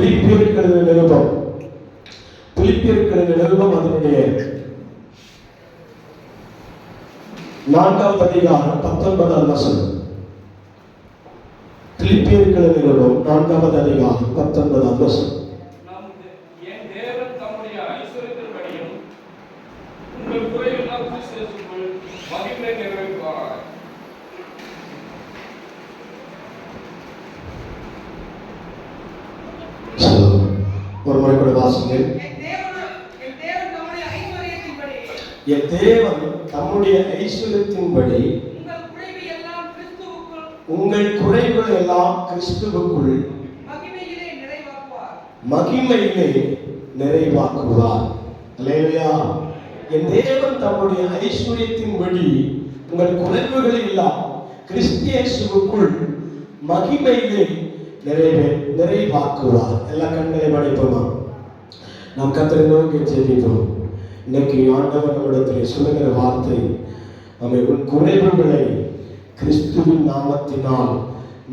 பிலிப்பியர்கள் நிருபம் அதனுடைய 4வது அதிகாரம் 19வது வசனம். பிலிப்பியர்கள் நிருபம் 4வது அதிகாரம் 19வது வசனம். ஒரு முறை கூட வாசிங்க. என் தேவன் தம்முடைய ஐஸ்வரியத்தின்படி உங்கள் குறைகள் எல்லாம் கிறிஸ்துவுக்குள் மகிமையிலே நிறைவாக்குவார். அல்லேலூயா. என் தேவன் தம்முடைய ஐஸ்வரியத்தின்படி உங்கள் குறைவுகள் எல்லாம் கிறிஸ்து இயேசுவுக்குள் மகிமையிலே நிறைவாக்குவார். எல்லா கண்களை படைப்போமா? நாம் கர்த்தரை நோக்கி ஜெபிப்போம். இன்னைக்கு ஆண்டவர் நம்மிடத்திலே சொல்லுகிற வார்த்தை, நம்மை உன் குறைவுகளை கிறிஸ்துவின் நாமத்தினால்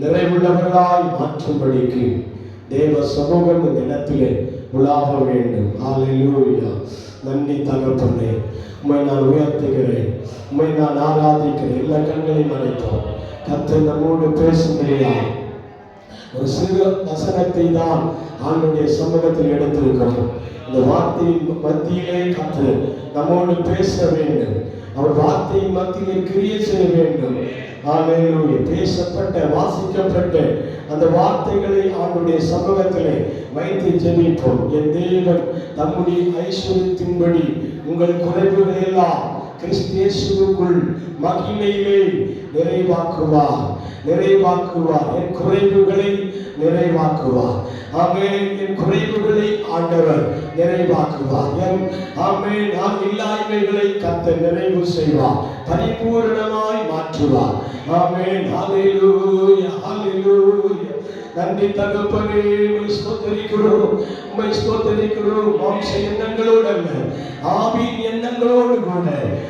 நிறைவுள்ளவர்களாய் மாற்றும்படிக்கு தேவ சமூகம் இந்த இடத்திலே உலாவ வேண்டும். ஹல்லேலூயா. நன்றி தகப்பனே, உம்மை நான் உயர்த்துகிறேன், உம்மை நான் ஆராதிக்கிறேன். எல்லா கண்களையும் அடைப்போம். கர்த்தர் நம்மோடு பேசும்படியா ஒரு சிறு வசனத்தை தான் ஆண்டுடைய சமூகத்தில் எடுத்திருக்கிறோம். இந்த வார்த்தையின் மத்தியிலே கர்த்தர் நம்மோடு பேச வேண்டும். அவர் வார்த்தையின் மத்தியிலே கிரியை செய்ய வேண்டும். ஹல்லேலூயா. பேசப்பட்ட வாசிக்கப்பட்ட அந்த வார்த்தைகளை ஆண்டுடைய சமூகத்திலே வைத்து ஜெபிப்போம். என் தேவன் தம்முடைய ஐஸ்வரியத்தின்படி உங்கள் குறைவுகளை எல்லாம் கிறிஸ்து இயேசுவுக்குள் மகிமையிலே நிறைவாக்குவார். என் குறைவுகளை நிறைவாக்குவார். ஆமென். என் குறைவுகளை ஆண்டவர் நிறைவாக்குவார். ஆமென். நான் இல்லாய்மைகளை கர்த்தர் நிறைவு செய்வார், பரிபூரணமாய் மாற்றுவார். ஆமென். ஹல்லேலூயா. ஹல்லேலூயா. நன்றி தகப்பனே, உம்மை ஸ்தோத்திரிக்கிறோம். மாம்ச எண்ணங்களோடு அல்ல, ஆவியின் எண்ணங்களோடு கூட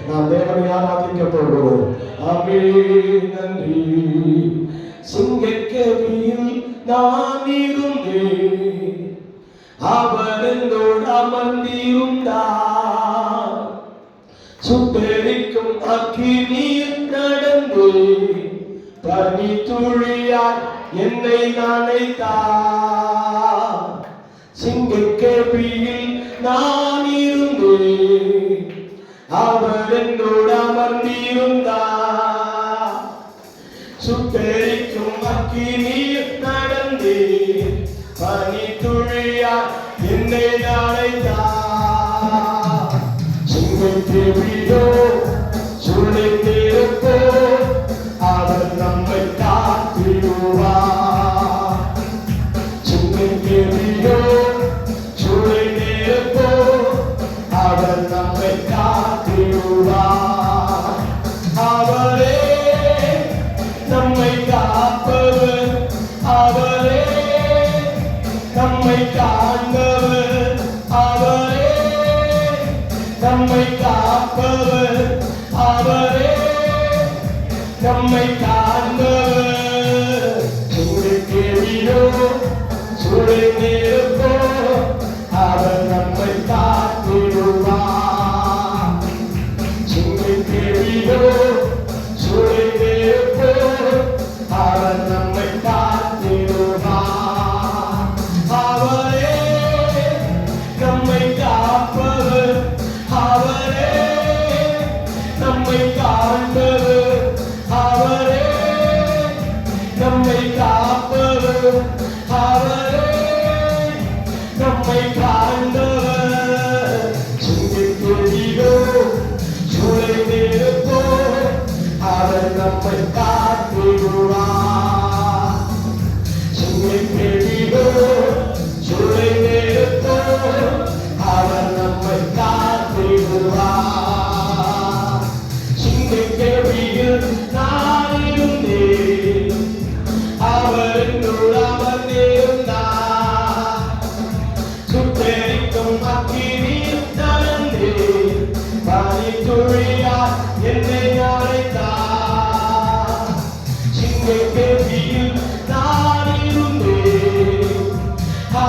நாம் தேவனை ஆராதிக்க போகிறோம். ஆமென். நன்றி. சிங்கக்கவியில் நான் இருந்தேன், அவர் என்னோடு அமர்ந்திருந்தார். சுட்டெரிக்கும் அக்கினியில் நடந்து பனி துளியாய் என்னை நனைத்தார். சிங்கக்கவியில் நான் இருந்தேன், அவர் என்னோடு அமர்ந்திருந்தார். சுட்டெரிக்கும் அக்கினியில் நடந்து பனி துளியாய் என்னை நனைத்தார். சிங்கக்கவியோ சுழிந்திருப்போ அவர் நம்மை காத்திடுவார். சிங்கக்கவியோ சுழிந்திருப்போ அவர் நம்மை காத்திடுவார். அவரே நம்மை காப்பவர், அவரே நம்மை காண்பவர், அவரே நம்மை காப்பவர், அவரே நம்மை காண்பவர். சுழிந்திருப்போ சுழிந்திருப்போ அவர் நம்மை காத்திடுவார். சுழிந்திருப்போ சுழிந்திருப்போ அவர் நம்மை காத்திடுவார். அவரே நம்மை காப்பவர், அவரே நம்மை காண்பவர், அவரே நம்மை காப்பவர், அவரே நம்மை காண்பவர். சிங்கக்கவியோ சுழிந்திருப்போ அவர் நம்மை காத்திடுவார். சிங்கக்கவியோ சுழிந்திருப்போ அவர் நம்மை காத்திடுவார். சிங்கக்கவியில் நான் இருந்தேன், அவர் என்னோடு அமர்ந்திருந்தார். சுட்டெரிக்கும் அக்கினியில் நடந்தேன், பனி துளியாய் என்னை அழைத்தார்.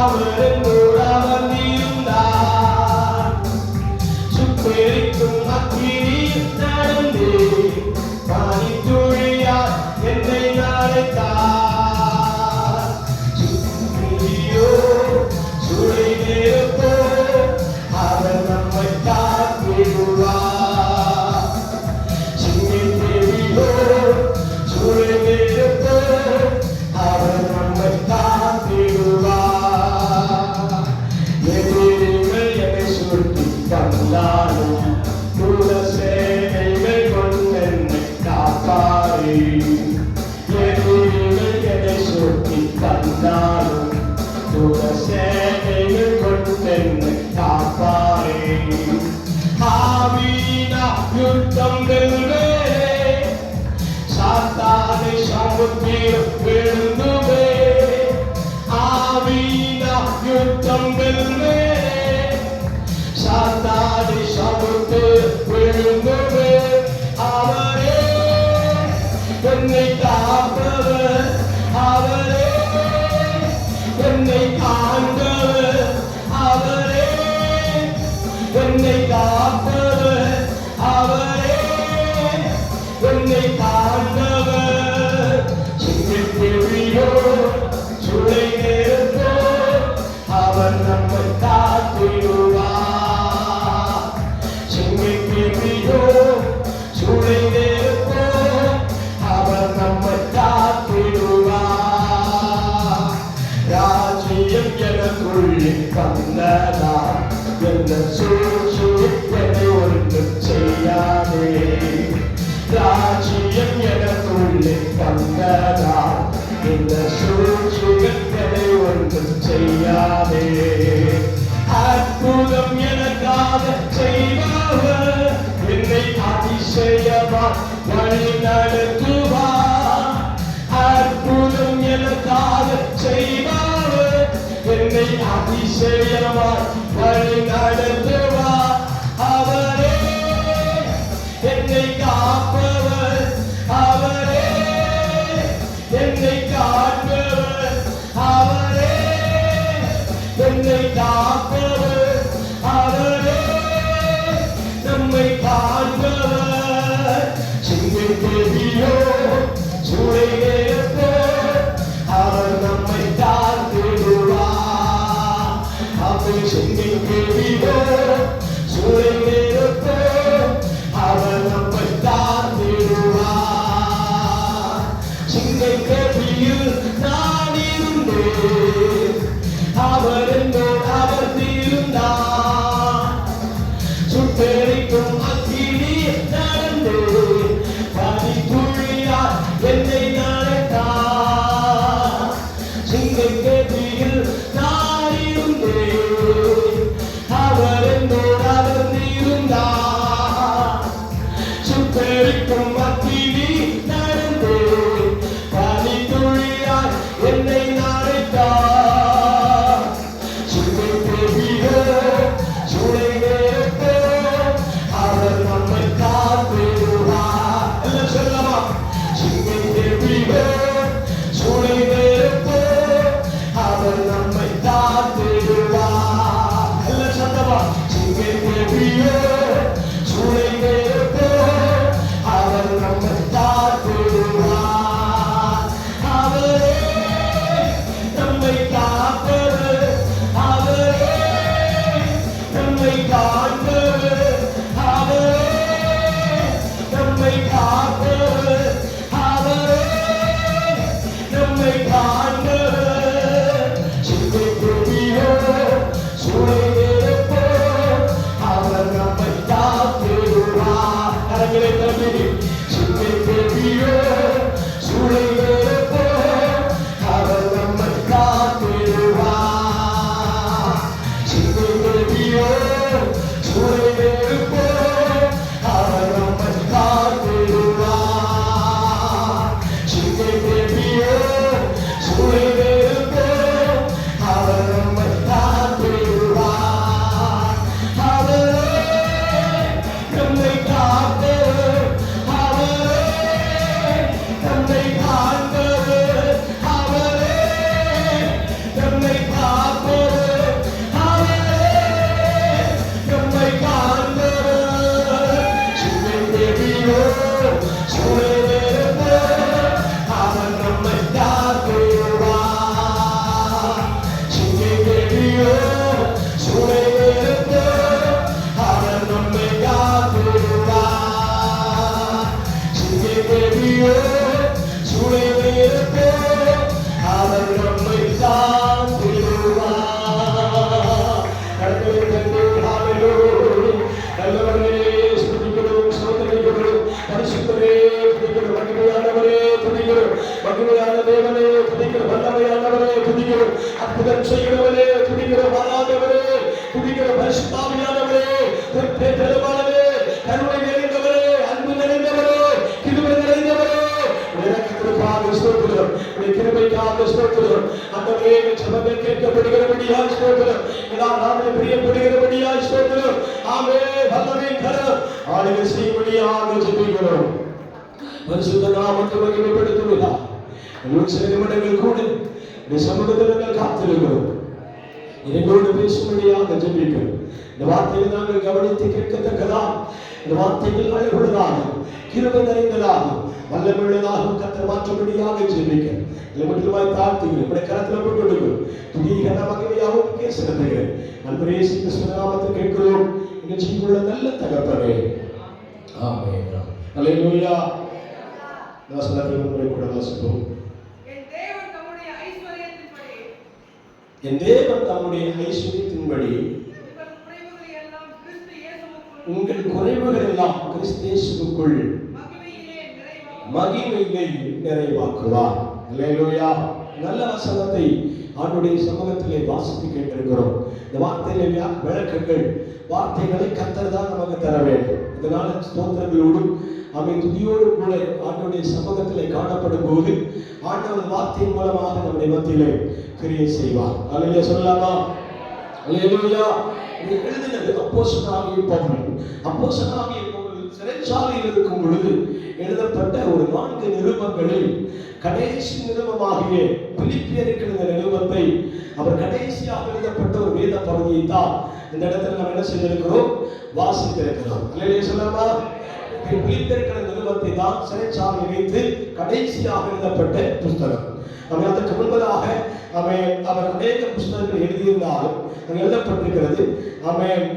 அவர் என்னோடு அமர்ந்திருந்தார். சுட்டெரிக்கும் அக்கினியில் நடந்தேன், பனித்துளியால் என்னை நனைத்தார். சுற்றியோ சுழை நெருப்போ அவர் நம்மை காத்திடுவார். சிங்கத் தேவியோ சுழை நெருப்போ அவர் நம்மை காத்திடுவார். எதிரிகள் என்னை சுற்றி வந்தாலும் தூர சேனைகள் கொண்டென்னை காப்பாரே. எதிரிகள் என்னை சுற்றி வந்தாலும் தூர சேனைகள் கொண்டென்னை காப்பாரே. ஆவியினா யுத்தம் வெல்வேனே, சாத்தானை சமுத்திரம் விழுந்துவே. ஆவியினா யுத்தம் வெல்வேனே, சாத்தானை சமுத்திரம் விழுந்துவே. அவரே என்னை காப்பவர், அவரே என்னை காண்பவர், அவரே என்னை காப்பவர், அவரே என்னை காண்பவர். சிங்கத் தேவியோ சுழை நெருப்போ அவர் நம்மை காத்திடுவார். சிங்கத் தேவியோ சுழை நெருப்போ அவர் நம்மை காத்திடுவார். ராஜ்யம் எனக்குள்ளே வந்ததா, எந்த சூழ்ச்சியும் என்னை ஒன்றும் செய்யாதே. ராஜ்யம் எனக்குள்ளே வந்ததா, எந்த சூழ்ச்சியும் என்னை ஒன்றும் செய்யாதே. அற்புதம் எனக்காக செய்பவர் என்னை அதிசயமாய் வழி நடத்துவார். அற்புதம் எனக்காக செய்பவர் என்னை அதிசயமாய் வழி நடத்துவார். அவரே என்னை காப்பவர், அவரே என்னை காண்பவர், அவரே என்னை காப்பவர், அவரே நம்மை காண்பவர். சிங்கத் தேவியோ சுழை நெருப்போ அவர் நம்மை காத்திடுவார். அவர் சிங்கத் தேவியோ சுழை நெருப்போ அவர் நம்மை காத்திடுவார். சிங்கத் தேவியில் நான் இருந்தேன், அவர் என்னோடு அவர் தேவியோ சூழலிருந்தோ அவர் நம்மை காத்திடுவார். சிங்கை தேவியோ சூழலிருந்தோ அவர் நம்மை காத்திடுவார். கடவுளை கண்டு நல்லவரே ஸ்துதிக்கிறோம், சோதனைக்கிறோம், பரிசுத்தரே துதிக்கிறோம், மகிமையானவரே துதிக்கிறோம், மகிமையான தேவனே துதிக்கிறோம், வல்லமையானவரே துதிக்கிறோம், அற்புதம் செய்கிறவரே துதிக்கிறோம், ஆராதவரே துதிக்கிறோம், பரிசுத்தாவியானவரே பெருமானவரே கருணை நிறைந்தவரே அன்பு நிறைந்தவரே கிருபை நிறைந்தவரே இரக்கத்திற்காக ஸ்தோத்திரம், கிருபைக்காக ஸ்தோத்திரம். ஆண்டவரே ஜெபங்கள் கேட்கப்படுகிறபடியால் ஸ்தோத்திரம், நாமே பிரியப்படுகிறபடியால் ஸ்தோத்திரம். ஆமென். வல்லமை கரம் ஆளுகை செய்யும்படியாக ஜெபிக்கிறோம். பரிசுத்த நாமத்தை மகிமைப்படுத்துவதாக சில நிமிடங்கள் கூட இந்த சமூகத்தில் நாங்கள் காத்திருக்கிறோம். எங்களோடு பேசும்படியாக ஜெபிக்கிறோம். இந்த வார்த்தையை நாங்கள் கவனித்து கேட்கத்தக்கதா, இந்த வார்த்தைகள் அழகுள்ளதாகும், கிருபை நிறைந்ததாகும், வல்லமையுள்ளதாகும் கர்த்தர் மாற்றும்படியாக ஜெபிக்கிறோம். இதை மட்டுமாய் தாழ்த்துகிறேன், இப்படி கரத்தில் போட்டு கொடுக்கிறோம். துதிகன மகிமையாகவும் பேசுகிறேன். அன்பரே கிறிஸ்து நாமத்தில் கேட்கிறோம் எங்கள் ஜீவனுள்ள நல்ல தகப்பனே. ஆமென். அல்லேலூயா. வசனத்தை உங்களை கூட வாசிப்போம். என் தேவன் தம்முடைய ஐஸ்வரியத்தின்படி உங்கள் குறைவுகள் எல்லாம் கிறிஸ்து இயேசுவுக்குள் மகிமையிலே நிறைவாக்குவார். அல்லேலூயா. நல்ல வசனத்தை ஆண்டுடைய சமூகத்திலே வாசித்து கேட்டிருக்கிறோம். இந்த வார்த்தையிலே விளக்கங்கள், வார்த்தைகளை கர்த்தர் தான் நமக்கு தர வேண்டும். இதனால ஸ்தோத்திரங்களோடும் துதியோடும் கூட ஆண்டுடைய சமூகத்திலே காணப்படும் போது ஆண்டவர் வார்த்தையின் மூலமாக நம்முடைய மத்தியிலே கிரியை செய்வார். அல்லேலூயா சொல்லலாமா? அல்லேலூயா. இது எழுதினது அப்போஸ்தலனாகிய பவுல். அப்போஸ்தலனாகிய பவுல் சிறைச்சாலையில் இருக்கும் பொழுது எழுதப்பட்ட ஒரு 4 நிருபங்களில் கடைசி நிருபமாகிய பிலிப்பியருக்கு எழுதின நிருபத்தை அவர் கடைசியாக எழுதப்பட்ட ஒரு வேத பகுதியை தான் இந்த இடத்துல நாம் என்ன செய்திருக்கிறோம், வாசித்திருக்கிறோம். அல்லேலூயா சொல்லலாமா? பிலிப்பியருக்கு எழுதின நிருபத்தை தான் சிறைச்சாலையில் வைத்து கடைசியாக எழுதப்பட்ட புத்தகம். அதற்கு முன்பதாக அவர் அநேக புத்தகங்கள் எழுதியிருந்தாலும் எழுதப்பட்டிருக்கிறது.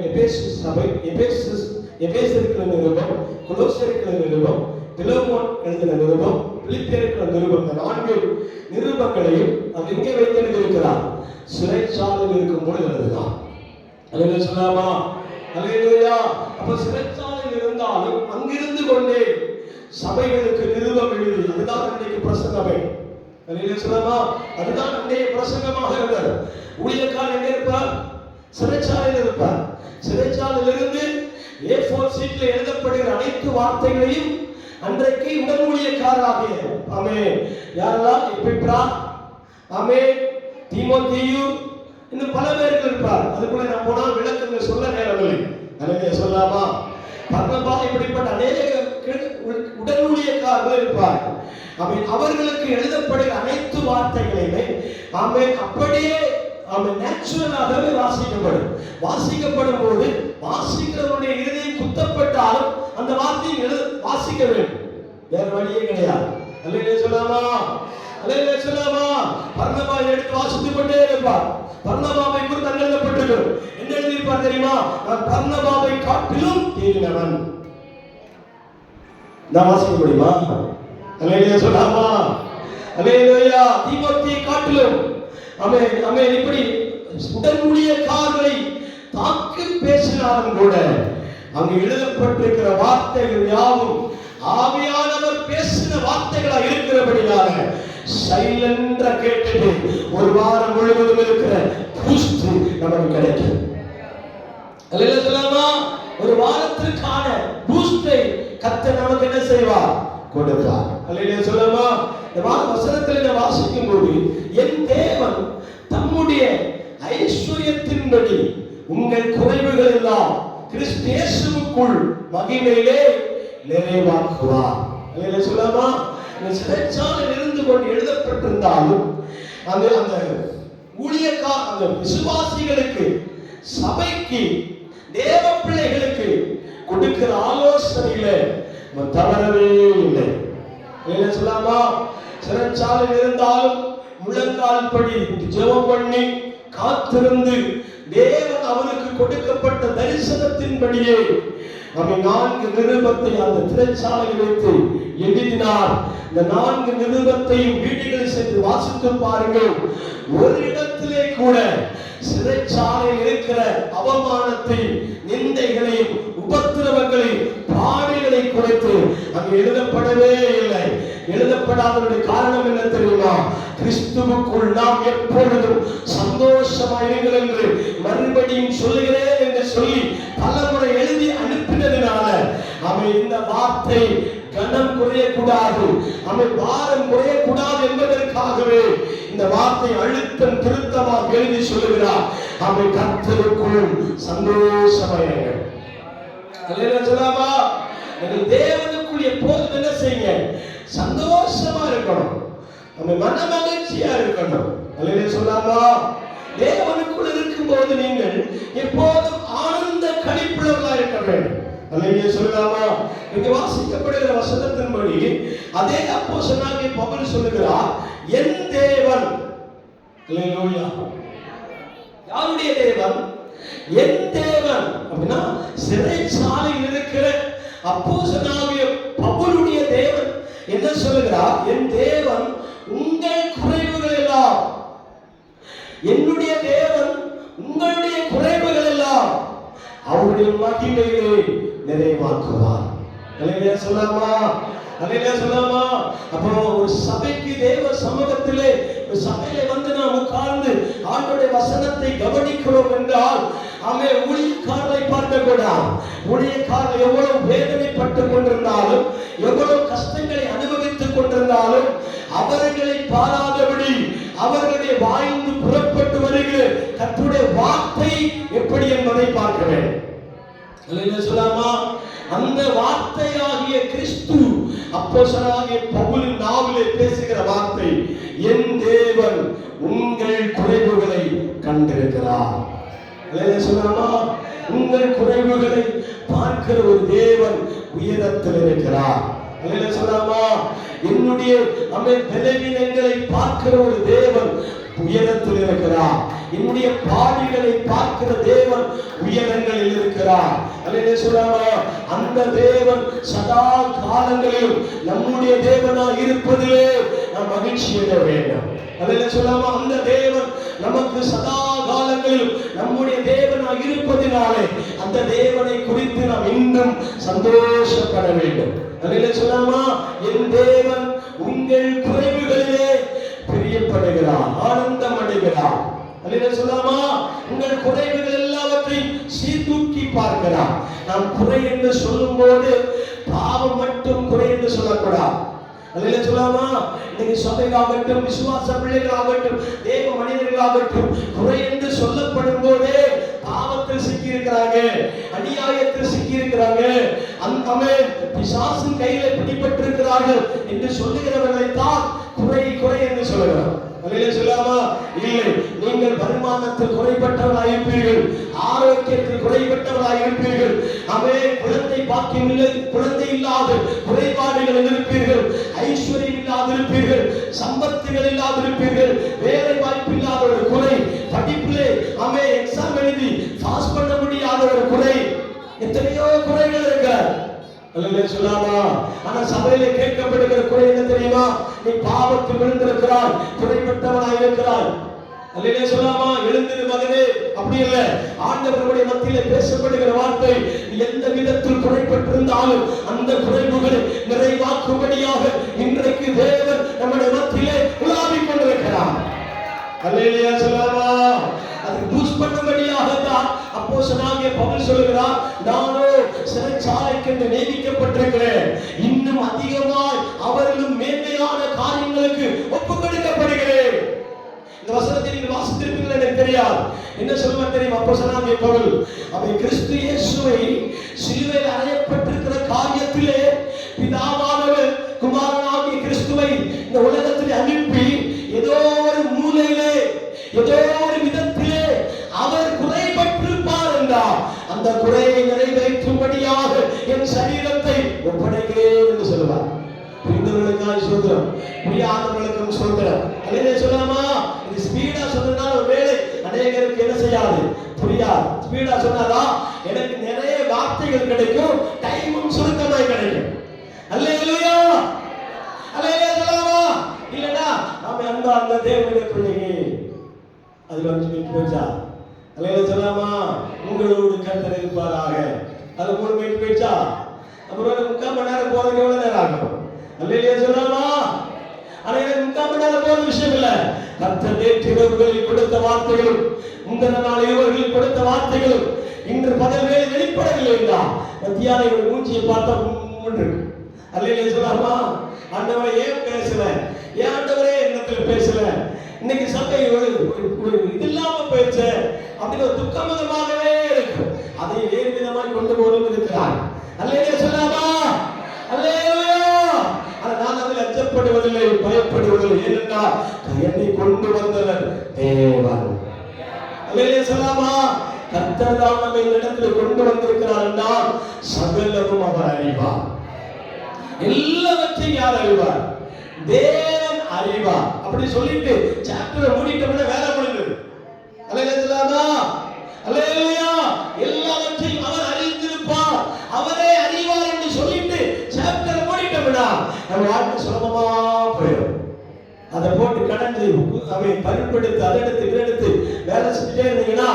எபேசு சபை, எபேசியருக்கு நிருபம், கொலோசியருக்கு நிருபம், பிலமோன் எழுதின நிருபம், பிலிப்பியருக்கு நிருபம், இந்த 4 நிருபங்களையும் அவர் எங்கே வைத்து எழுதியிருக்கிறார்? சிறைச்சாலையில் இருக்கும் பொழுது எழுதுகிறார். அல்லேலூயா சொல்லாமா? அல்லேலூயா. அப்ப சிறைச்சாலையில் இருந்தாலும் அங்கிருந்து கொண்டே சபைகளுக்கு நிருபம் எழுதி, அதுதான் அன்றைக்கு பிரசங்கமே. அல்லேலூயா சொல்லாமா? அதுதான் அன்றைய பிரசங்கமாக இருந்தது. ஊழியக்காரர் எங்கே இருப்பார்? சிறைச்சாலையில் இருப்பார். சிறைச்சாலையில் இருந்து A4 சீட்ல எழுதப்படுகிற அனைத்து வார்த்தைகளையும் அன்றைக்கு உடன் ஊழியக்காரராகிய யாரெல்லாம் எபிப்ரா, தீமோத்தேயு, இன்னும் பல பேர்கள் இருப்பார். அதுக்குள்ள நான் போனால் விளக்கங்கள் சொல்ல நேரமில்லை. அல்லேலூயா சொல்லாமா? பர்னபா, இப்படிப்பட்ட அநேக உடன் ஊழியக்காரர்கள் இருப்பார். அவர்களுக்கு எழுதப்படுகிற அனைத்து வார்த்தைகளையுமே அப்படியே நேச்சுரலாகவே வாசிக்கப்படும் போது வாசிக்கிறவருடைய இருதயம் குத்தப்பட்டாலும் அந்த வார்த்தையை வாசிக்க வேண்டும், வேற வழியே கிடையாது. அல்லேலூயா சொல்லாமா? அல்லேலூயா சொல்லாமா? பர்னபா எடுத்து வாசித்துக் கொண்டே இருப்பார். பர்னபாவை குறித்து எழுதப்பட்டிருக்கிறது. என்ன எழுதியிருப்பார் தெரியுமா? நான் பர்னபாவை காட்டிலும் தேறினவன். நான் வாசிக்க முடியுமா? அல்லேலூயா சொல்லாமா? அல்லேலூயா. தீமோத்தேயை காட்டிலும் இப்படி உடன் ஊழியக்காரர்களை தாக்கி பேசினாலும் கூட அங்கு எழுதப்பட்டிருக்கிற வார்த்தைகள் யாவும் ஆவியானவர் பேசின வார்த்தைகளா இருக்கிறபடியாக சைலண்டா கேட்டுட்டு ஒரு வாரம் முழுவதும் இருக்கிற பூஸ்ட் நமக்கு கிடைக்கும். அல்லேலூயா சொல்லாமா? ஒரு வாரத்திற்கான பூஸ்டை கர்த்தர் நமக்கு என்ன செய்வார்? கொடுப்பார். அல்லேலூயா சொல்லாமா? இந்த வசனத்தில் வாசிக்கும் போது என் தேவன் தம்முடைய ஐஸ்வரியத்தின்படி உங்கள் குறைவுகள் எல்லாம் கிறிஸ்து இயேசுவுக்குள் மகிமையிலே நிறைவாக்குவார். அல்லேலூயா சொல்லாமா? இந்த சிறைச்சாலையில் இருந்து கொண்டு எழுதப்பட்டிருந்தாலும் அந்த ஊழியக்கார விசுவாசிகளுக்கு, சபைக்கு, தேவ பிள்ளைகளுக்கு கொடுக்கிற ஆலோசனையில தவறவே இல்லை. சொல்லாமா? சிறைச்சாலையில் இருந்தாலும் முழங்கால் படி ஜெபம் பண்ணி காத்திருந்து தேவன் அவனுக்கு கொடுக்கப்பட்ட தரிசனத்தின்படியே அவன் 4 நிருபத்தை அந்த திரைச்சாலையில் வைத்து எழுதினார். இந்த 4 நிருபத்தையும் வீடுகளில் சென்று வாசித்து பாருங்கள். ஒரு இடத்திலே கூட சிறைச்சாலையில் இருக்கிற அவமானத்தை, நிந்தைகளையும், உபத்திரவங்களையும், பாடுகளை குறித்து அங்கு எழுதப்படவே இல்லை. எழுதப்படாதவருடைய காரணம் என்ன தெரியுமா? கிறிஸ்துவுக்குள் நாம் எப்பொழுதும் சந்தோஷமாயிருங்கள் என்று மறுபடியும் சொல்லுகிறேன் என்று சொல்லி பலமுறை எழுதி அனுப்பினதுனால அவன் இந்த வார்த்தை கனம் குறையக்கூடாது, அவன் பாரம் குறையக்கூடாது என்பதற்காகவே இந்த வார்த்தை அழுத்தம் திருத்தமாக எழுதி சொல்லுகிறார். அவன் கர்த்தருக்குள் சந்தோஷமாயிருங்கள். தேவனுக்குள் எப்போதும் என்ன செய்யுங்க? சந்தோஷமா இருக்கணும், நம்ம மன மகிழ்ச்சியா இருக்கணும். அல்லேலூயா சொல்லாமா? தேவனுக்குள் இருக்கும்போது நீங்கள் எப்போதும் ஆனந்த களிப்புள்ளவர்களா இருக்க வேண்டும். அல்லேலூயா சொல்லாமா? இங்க வாசிக்கப்படுகிற வசனத்தின்படி அதே அப்போஸ்தலனாகிய பவுல் சொல்லுகிறார், என் தேவன். அல்லேலூயா. யாருடைய தேவன்? என் தேவன். அப்படின்னா சிறைச்சாலையில் இருக்கிற அப்போஸ்தலனாகிய பவுலுடைய தேவன் என்ன சொல்லுகிறார்? என் தேவன் உங்கள் குறைவுகள் எல்லாம், என்னுடைய தேவன் உங்களுடைய குறைவுகள் எல்லாம் அவருடைய மகிமையிலே நிறைவாக்குவார். அல்லேலூயா சொல்லாமா? அல்லேலூயா சொல்லாமா? அப்போ ஒரு சபைக்கு தேவ சமூகத்திலே, ஒரு சபையிலே வந்து நாம் உட்கார்ந்து ஆண்டவருடைய வசனத்தை கவனிக்கிறோம் என்றால் அவன் ஊழியக்காரரை பார்க்க கூடாது. ஊழியக்காரர் எவ்வளவு வேதனைப்பட்டு கொண்டிருந்தாலும், எவ்வளவு கஷ்டங்களை அனுபவித்துக் கொண்டிருந்தாலும் அவர்களை பாராதபடி அவர்களுடைய வாய்ந்து புறப்பட்டு வருகிற கர்த்தருடைய வார்த்தை எப்படி என்பதை பார்க்க வேண்டும். அல்லேலூயா சொல்லாமா? அந்த வார்த்தையாகிய கிறிஸ்து அப்போஸ்தலனாகிய பவுலின் நாவிலே பேசுகிற வார்த்தை, என் தேவன் உங்கள் குறைவுகளை கண்டிருக்கிறார். அல்லேலூயா சொல்லாமா? உங்கள் குறைவுகளை பார்க்கிற ஒரு தேவன் உயரத்தில் இருக்கிறார். அல்லேலூயா சொல்லாமா? என்னுடைய பலவீனங்களை பார்க்கிற ஒரு தேவன் உயரத்தில் இருக்கிறார். என்னுடைய பாடுகளை பார்க்கிற தேவன் உயரங்களில் இருக்கிறார். அல்லேலூயா சொல்லாமா? அந்த தேவன் சதா காலங்களிலும் நம்முடைய தேவனாய் இருப்பதிலே நாம் மகிழ்ச்சி அடைய வேண்டும். அல்லேலூயா சொல்லாமா? அந்த தேவன் நமக்கு சதா காலங்களிலும் நம்முடைய தேவனாய் இருப்பதினாலே அந்த தேவனை குறித்து நாம் இன்னும் சந்தோஷப்பட வேண்டும். அல்லேலூயா சொல்லாமா? என் தேவன் உங்கள் குறைவுகளிலே பிரியப்படுகிறார், ஆனந்தம் அடைகிறார். அல்லேலூயா சொல்லாமா? உங்கள் குறைவுகள் எல்லாவற்றையும் சீர்தூக்கி பார்க்கிறார். நாம் குறை என்று சொல்லும் போது பாவம் மட்டும் குறை என்று சொல்லக்கூடாது. அல்லேலூயா சொல்லாமா? இன்னைக்கு சபையாகட்டும், விசுவாச பிள்ளைகளாகட்டும், தேவ மனிதர்களாகட்டும், குறை என்று சொல்லப்படும் போதே பாவத்தில் சிக்கி இருக்கிறாங்க, அநியாயத்தில் சிக்கி இருக்கிறாங்க, அந்த பிசாசின் கையில பிடிபட்டிருக்கிறார்கள் என்று சொல்லுகிறவர்களை தான் குறை குறை என்று சொல்லுகிறார். அல்லேலூயா சொல்லாமா? இல்லை, நீங்கள் வருமானத்தில் குறைபட்டவர்களாக இருப்பீர்கள், ஆரோக்கியத்தில் குறைபட்டவர்களாக இருப்பீர்கள், குழந்தை பாக்கியம் இல்லை, குழந்தை இல்லாத குறைபாடுகள் இருப்பீர்கள், ஐஸ்வர்யம் இல்லாதிருப்பீர்கள், சம்பத்துகள் இல்லாதிருப்பீர்கள், வேலை வாய்ப்பு இல்லாத ஒரு குறை, படிப்பிலே எக்ஸாம் எழுதி பாஸ் பண்ண முடியாத ஒரு குறை, எத்தனையோ குறைகள் இருக்கிறார். அல்லேலூயா சொல்லாமா? ஆனா சபையிலே கேட்கப்படுகிற குறை என்ன தெரியுமா? நீ பாவத்தில் விழுந்திருக்கிறாய், குறைபட்டவனாய் இருக்கிறாய். அல்லேலூயா சொல்லாமா? எழுந்திரு மகனே. அப்படி இல்ல, ஆண்டவருடைய மத்தியிலே பேசப்படுகிற வார்த்தை, எந்த விதத்தில் குறைபட்டிருந்தாலும் அந்த குறைவுகளை நிறைவாக்கும்படியாக இன்றைக்கு தேவன் நம்முடைய மத்தியிலே உலாவிக் கொண்டிருக்கிறார். அல்லேலூயா சொல்லாமா? அது பூஸ்ட் பண்ணும்படியாக தான் அப்போஸ்தலனாகிய பவுல் சொல்லுகிறார், நானோ சிறைச்சாலைக்கு நியமிக்கப்பட்டிருக்கிறேன், இன்னும் அதிகமாய் அவர்களும் மேன்மையான காரியங்களுக்கு ஒப்புக் கொடுக்கப்படுகிறேன். இந்த வசனத்தை நீங்கள் வாசித்திருப்பீர்கள் எனக்கு தெரியாது. என்ன சொல்லுவார் தெரியும்? அப்போஸ்தலனாகிய பவுல் அவன் கிறிஸ்து இயேசுவை சிலுவையில் அறையப்பட்டிருக்கிற காரியத்திலே பிதாவானவர் குமாரனாகிய கிறிஸ்துவை இந்த உலகத்தில் அனுப்பி ஏதோ ஒரு மூலையிலே, ஏதோ ஒரு விதத்திலே அவர் குறைபட்டிருப்பார் என்றார். அந்த குறையை நிறைவேற்றும்படியாக என் சரீரத்தை ஒப்படைக்கிறேன் என்று சொல்லுவார். புரிந்தவர்களுக்காக சோதரம், புரியாதவர்களுக்கும் சோதரம். அல்லேலூயா சொல்லாமா? இது ஸ்பீடா சொன்னதால் ஒருவேளை அநேகருக்கு என்ன செய்யாது, புரியாது. ஸ்பீடா சொன்னாரா எனக்கு நிறைய வார்த்தைகள் கிடைக்கும், டைமும் சுருக்கமாய் கிடைக்கும். அல்லேலூயா, அல்லேலூயா சொல்லலாமா? இல்லனா நாம அந்த தேவனுடைய பிள்ளையே அதுல 5 மினிட் போச்சா? அல்லேலூயா சொல்லலாமா? உங்களோடு கர்த்தர் இருப்பாராக. அது 3 மினிட் போச்சா? அப்புறம் 3/4 மணி நேரம் போறதுக்கு எவ்வளவு நேரம் ஆகும்? அல்லேலூயா சொல்லலாமா? ஆனா எனக்கு 3/4 மணி நேரம் போற விஷயம் இல்ல. கர்த்தர் நேற்றிரவுகளில் கொடுத்த வார்த்தைகளும் முந்தின நாள் இரவுகளில் கொடுத்த வார்த்தைகளும் இன்று பகல் வேலை வெளிப்படவில்லை என்றா மத்தியான இவங்க மூஞ்சியை பார்த்தா மூன்று. அல்லேலூயா சொல்லலாமா? ஆண்டவரே ஏன் பேசல, ஏன் ஆண்டவரே என்னத்துல பேசல, இன்னைக்கு சபை இது இல்லாம போயிடுச்சு அப்படின்னு ஒரு துக்கமுகமாகவே இருக்கும். அதை வேறு விதமாய் கொண்டு போலும் இருக்கிறார். அல்லேலூயா சொல்லலாமா? அல்லேலூயா. நான் அதில் அச்சப்படுவதில்லை, பயப்படுவதில்லை. ஏனென்றால் என்னை கொண்டு வந்தவர் தேவன். அல்லேலூயா சொல்லலாமா? கர்த்தர் தான் நம்மை இந்த இடத்தில் கொண்டு வந்திருக்கிறார் என்றால் சகலமும் அவர் அறிவார். எல்லாவற்றையும் யார் அறிவார்? தேவன் அறிவார். அப்படி சொல்லிட்டு சாப்டரை மூடிட்டோம்னா வேலை முடிஞ்சது. அல்லேலூயா சொல்லலாமா? அல்லேலூயா. எல்லாவற்றையும் அவர் அறிந்திருப்பார், அவரே அறிவார் என்று சொல்லிட்டு சாப்டரை மூடிட்டோம்னா நம்ம வாழ்க்கை சுலபமா போயிடும். அதை போட்டு கடந்து அவை பரிப்படுத்து அதை எடுத்து இதெடுத்து வேலை செஞ்சுட்டே இருந்தீங்கன்னா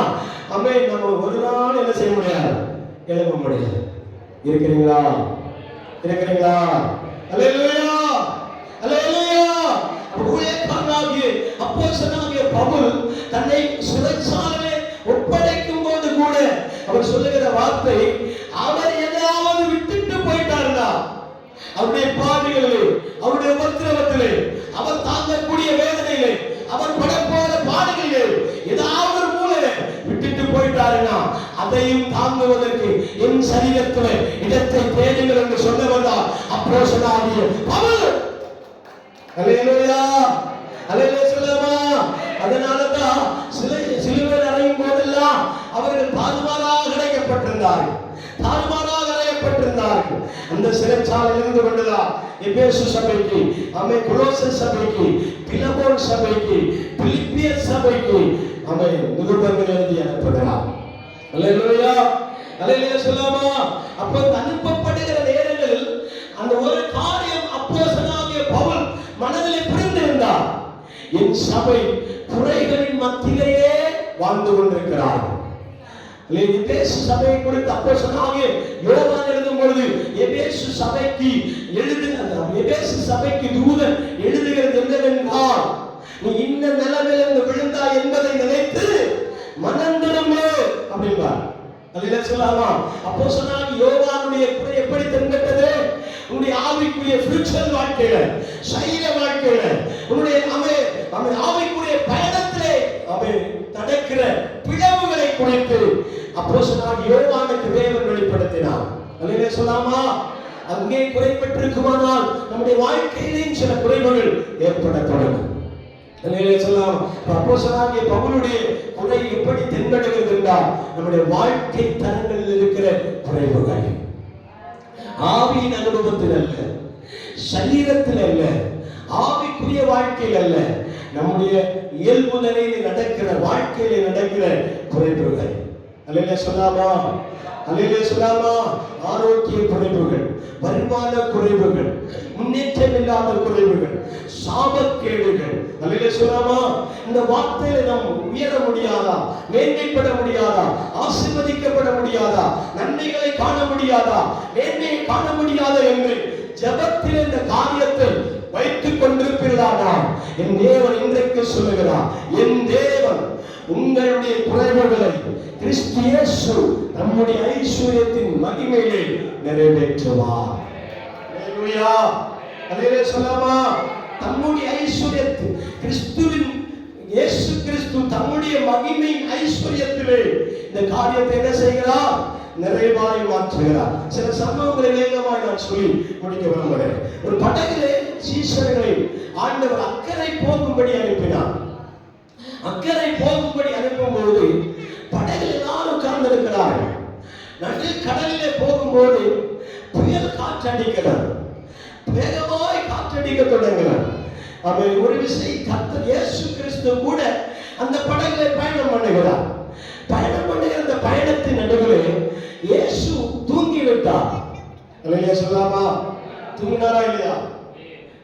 அவை நம்ம ஒரு நாள் என்ன செய்ய முடியாது, எழுத முடியாது. இருக்கிறீங்களா? இருக்கிறீங்களா? அல்லேலூயா, அல்லேலூயா. ஊழியக்காரனாகிய அப்போஸ்தலனாகிய பவுல் தன்னை சிறைச்சாலையிலே ஒப்படைக்கும் போது கூட அவர் சொல்லுகிற வார்த்தை, அவர் எதையாவது விட்டுட்டு போயிட்டாருன்னா அவருடைய பாடுகளிலே, அவருடைய உபத்திரவத்திலே, அவர் தாங்கக்கூடிய வேதனையிலே, அவர் படப்போற பாடுகளிலே ஏதாவது ஒரு மூலையில விட்டுட்டு போயிட்டாருன்னா அதையும் தாங்குவதற்கு என் சரீரத்திலே இடத்தை தேடுங்கள் என்று சொன்னவர் தான் அப்போஸ்தலனாகிய பவுல். அல்லேலூயா, அல்லேலூயா சொல்லலாமா? அதனாலதான் சிலுவையில் அறையும் போதெல்லாம் அவர்கள் தாறுமாறாக அடைக்கப்பட்டிருந்தார்கள், தாறுமாறாக அறையப்பட்டிருந்தார்கள். அந்த சிறைச்சாலையில் இருந்து கொண்டுதான் எபேசு சபைக்கு, அமை கொலோசை சபைக்கு, பிலமோன் சபைக்கு, பிலிப்பியர் சபைக்கு அமை நிருபங்கள் எழுதி அனுப்புகிறார். அல்லேலூயா, அல்லேலூயா சொல்லலாமா? அப்ப அனுப்பப்படுகிற நேரங்களில் அந்த ஒரு காரியம் அப்போஸ்தலனாகிய பவுல் மனதிலே புரிந்திருந்தார். என் சபை குறைகளின் மத்தியிலேயே வாழ்ந்து கொண்டிருக்கிறார். எபேசு சபையை குறித்து அப்போஸ்தலனாகிய யோவான் எழுதும் பொழுது எபேசு சபைக்கு எபேசு சபைக்கு தூதன் எழுதுகிறது என்னவென்றால், நீ இந்த நிலைமையிலிருந்து விழுந்தாய் என்பதை நினைத்து மனம் திரும்பு அப்படின்றார். அல்லேலூயா சொல்லலாமா? அப்போஸ்தலனாகிய யோவானுடைய குறை எப்படி தென்பட்டது? உன்னுடைய ஆவிக்குரிய ஸ்பிரிச்சுவல் வாழ்க்கையில, சரீர வாழ்க்கையில, உன்னுடைய ஆவிக்குரிய பயணத்திலே நடக்கிற பிளவுகளை குறித்து அப்போஸ்தலனாகிய யோவானுக்கு தேவன் வெளிப்படுத்தினார். அல்லேலூயா சொல்லலாமா? அங்கே குறைபட்டிருக்குமானால் நம்முடைய வாழ்க்கையிலேயும் சில குறைவுகள் ஏற்பட தொடங்கும். அல்லேலூயா சொல்லலாம். அப்போஸ்தலனாகிய பவுலுடைய குறை எப்படி தென்படுகிறது என்றால் நம்முடைய வாழ்க்கை தரங்களில் இருக்கிற குறைவுகள், ஆவியின் அனுபவத்தில் அல்ல, சரீரத்தில் அல்ல, ஆவிக்குரிய வாழ்க்கையில் அல்ல, நம்முடைய இயல்பு நிலையில் நடக்கிற வாழ்க்கையில நடக்கிற குறைவுகள். அல்லேலூயா சொல்லாமா? அல்லேலூயா சொல்லாமா? ஆரோக்கிய குறைவுகள், வருமான குறைவுகள், முன்னேற்றம் இல்லாத குறைவுகள், சாபக்கேடுகள். அல்லேலூயா சொல்லாமா? இந்த வார்த்தையில நாம் உயர முடியாதா, மேன்மைப்பட முடியாதா, ஆசீர்வதிக்கப்பட முடியாதா, நன்மைகளை காண முடியாதா, மேன்மையை காண முடியாதா என்று ஜெபத்தில் இந்த காரியத்தை வைத்துக் கொண்டிருப்பீர்களானால் என் தேவன் இன்றைக்கு சொல்லுகிறார், என் தேவன் உங்களுடைய குறைவுகளை கிறிஸ்து இயேசு நம்முடைய ஐஸ்வரியத்தின் மகிமையை நிறைவேற்றுவார். அல்லேலூயா, அல்லேலூயா சொல்லலாமா? தம்முடைய ஐஸ்வரியத்தில் கிறிஸ்துவின் இயேசு கிறிஸ்து தம்முடைய மகிமை ஐஸ்வரியத்திலே இந்த காரியத்தை என்ன செய்கிறார்? நிறைவாய் மாற்றுகிறார். சில சம்பவங்களை வேகமாய் நான் சொல்லி முடிக்க விரும்புகிறேன். ஒரு படகிலே சீஷர்களை ஆண்டவர் அக்கறை போகும்படி அனுப்பினார். அக்கறை போகும்படி அனுப்பும்போது படகில் எல்லாரும் உட்கார்ந்து இருக்கிறார்கள். நடு கடலிலே போகும்போது புயல் காற்றடிக்கிறார், வேகமாய் காற்றடிக்க தொடங்கினார். அவன் ஒரு விசை கர்த்தர் இயேசு கிறிஸ்து கூட அந்த படகுல பயணம் பண்ணுகிறார். பயணம் பண்ணுகிற அந்த பயணத்தின் நடுவிலே இயேசு தூங்கி விட்டார். அல்லேலூயா சொல்லலாமா? தூங்கினாரா இல்லையா?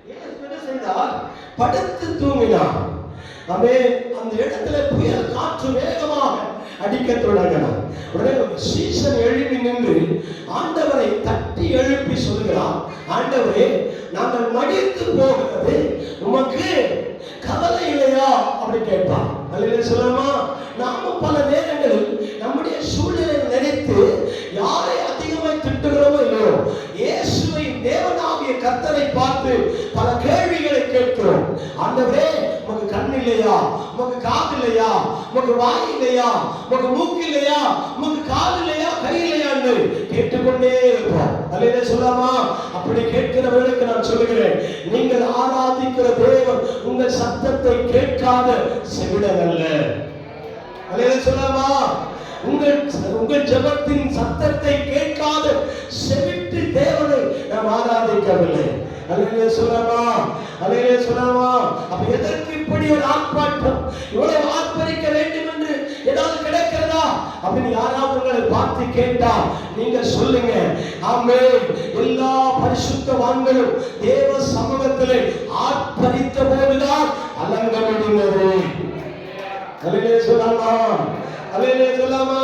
இயேசு என்ன செய்தார்? படுத்து தூங்கினார். ஆமென். அந்த இடத்துல புயல் காற்று வேகமாக அடிக்க தொடங்கினார். உடனே சீசன் எழுப்பி நின்று ஆண்டவரை தட்டி எழுப்பி சொல்கிறார், ஆண்டவரே, நாங்கள் மடித்து போகிறது உமக்கு கவலை இல்லையா அப்படி கேட்பார். அல்லேலூயா சொல்லலாமா? நாம பல நேரங்களில் நம்முடைய சூழ்நிலை நினைத்து யாரை அதிகமாய் திட்டுகிறோமோ இல்லையோ, இயேசுவை தேவனாகிய கர்த்தரை பார்த்து பல கேள்விகளை கேட்கிறோம். ஆண்டவரே, உமக்கு கண் இல்லையா? உமக்கு காது இல்லையா? உமக்கு வாய் இல்லையா? உமக்கு மூக்கு இல்லையா? உமக்கு கால் இல்லையா? கை இல்லையா என்று கேட்டுக்கொண்டே இருப்போம். அல்லேலூயா சொல்லலாமா? அப்படி கேட்கிறவர்களுக்கு நான் சொல்லுகிறேன், நீங்கள் ஆராதிக்கிற தேவன் உங்கள் சத்தத்தை கேட்காத செவிடன் அல்ல. அல்லேலூயா சொல்லலாமா? உங்கள் ஜெபத்தின் சத்தத்தை கேட்காத செவிட்டு தேவனை நாம் ஆராதிக்கவில்லை. அல்லேலூயா சொல்லலாமா? அல்லேலூயா சொல்லலாமா? அப்ப எதற்கு இப்படி ஒரு ஆர்ப்பாட்டம்? இவ்வளவு ஆர்ப்பரிக்க வேண்டும் என்று ஏதாவது கிடைக்கிறதா அப்படின்னு யாராவது உங்களை பார்த்து கேட்டா நீங்க சொல்லுங்க, ஆமென். எல்லா பரிசுத்தவான்களும் தேவ சமூகத்திலே ஆர்ப்பரித்த போதுதான் அலங்கம் முடிந்தது. அல்லேலூயா சொல்லலாமா? அல்லேலூயா சொல்லலாமா?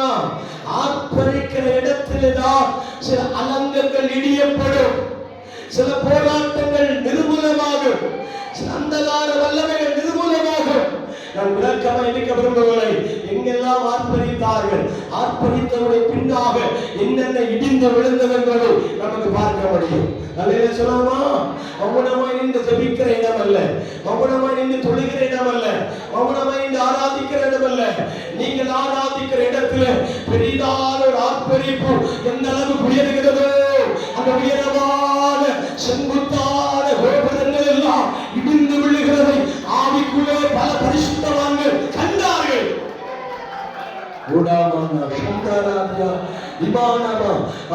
ஆர்ப்பரிக்கிற இடத்திலே தான் சில அலங்கங்கள் இடியப்படும், சில போராட்டங்கள் நிர்மூலமாகும், சில அந்தகார வல்லமைகள் நிர்மூலமாகும். நான் விளக்கமாக இருக்க விரும்பவில்லை. எங்கெல்லாம் ஆர்ப்பரித்தார்கள், ஆர்ப்பரித்தவருடைய பின்னாக என்னென்ன இடிந்து விழுந்தது என்பதை நமக்கு பார்க்க முடியும். அல்லேலூயா சொல்லலாமா? மௌனமாய் நின்று ஜெபிக்கிற இடம் அல்ல, மௌனமாய் நின்று தொழுகிற இடம் அல்ல, மௌனமாய் நின்று ஆராதிக்கிற இடம் அல்ல. நீங்கள் ஆராதிக்கிற இடத்துல பெரிதான ஒரு ஆர்ப்பரிப்பு எந்த அளவு உயர்கிறதோ, அந்த உயரமான செங்குத்தான கோபுரங்கள் எல்லாம் இடிந்து விழுகிறதை ஆவிக்குள்ளே பல பரிசுத்தவான்கள் கண்டார்கள்.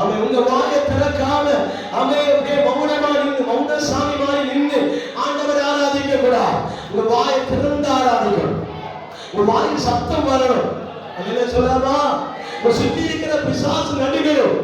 அவன் உங்க வாயை திறக்காம அவன் மௌனமா நின்று மௌன சாமி மாதிரி நின்று ஆண்டவரை ஆராதிக்க கூடாது. உங்க வாயை திறந்து ஆராதிக்கணும். உங்க வாயின் சத்தம் வரணும். அல்லேலூயா சொல்லலாமா? சுத்தி இருக்கிற பிசாசு நடுங்கணும்.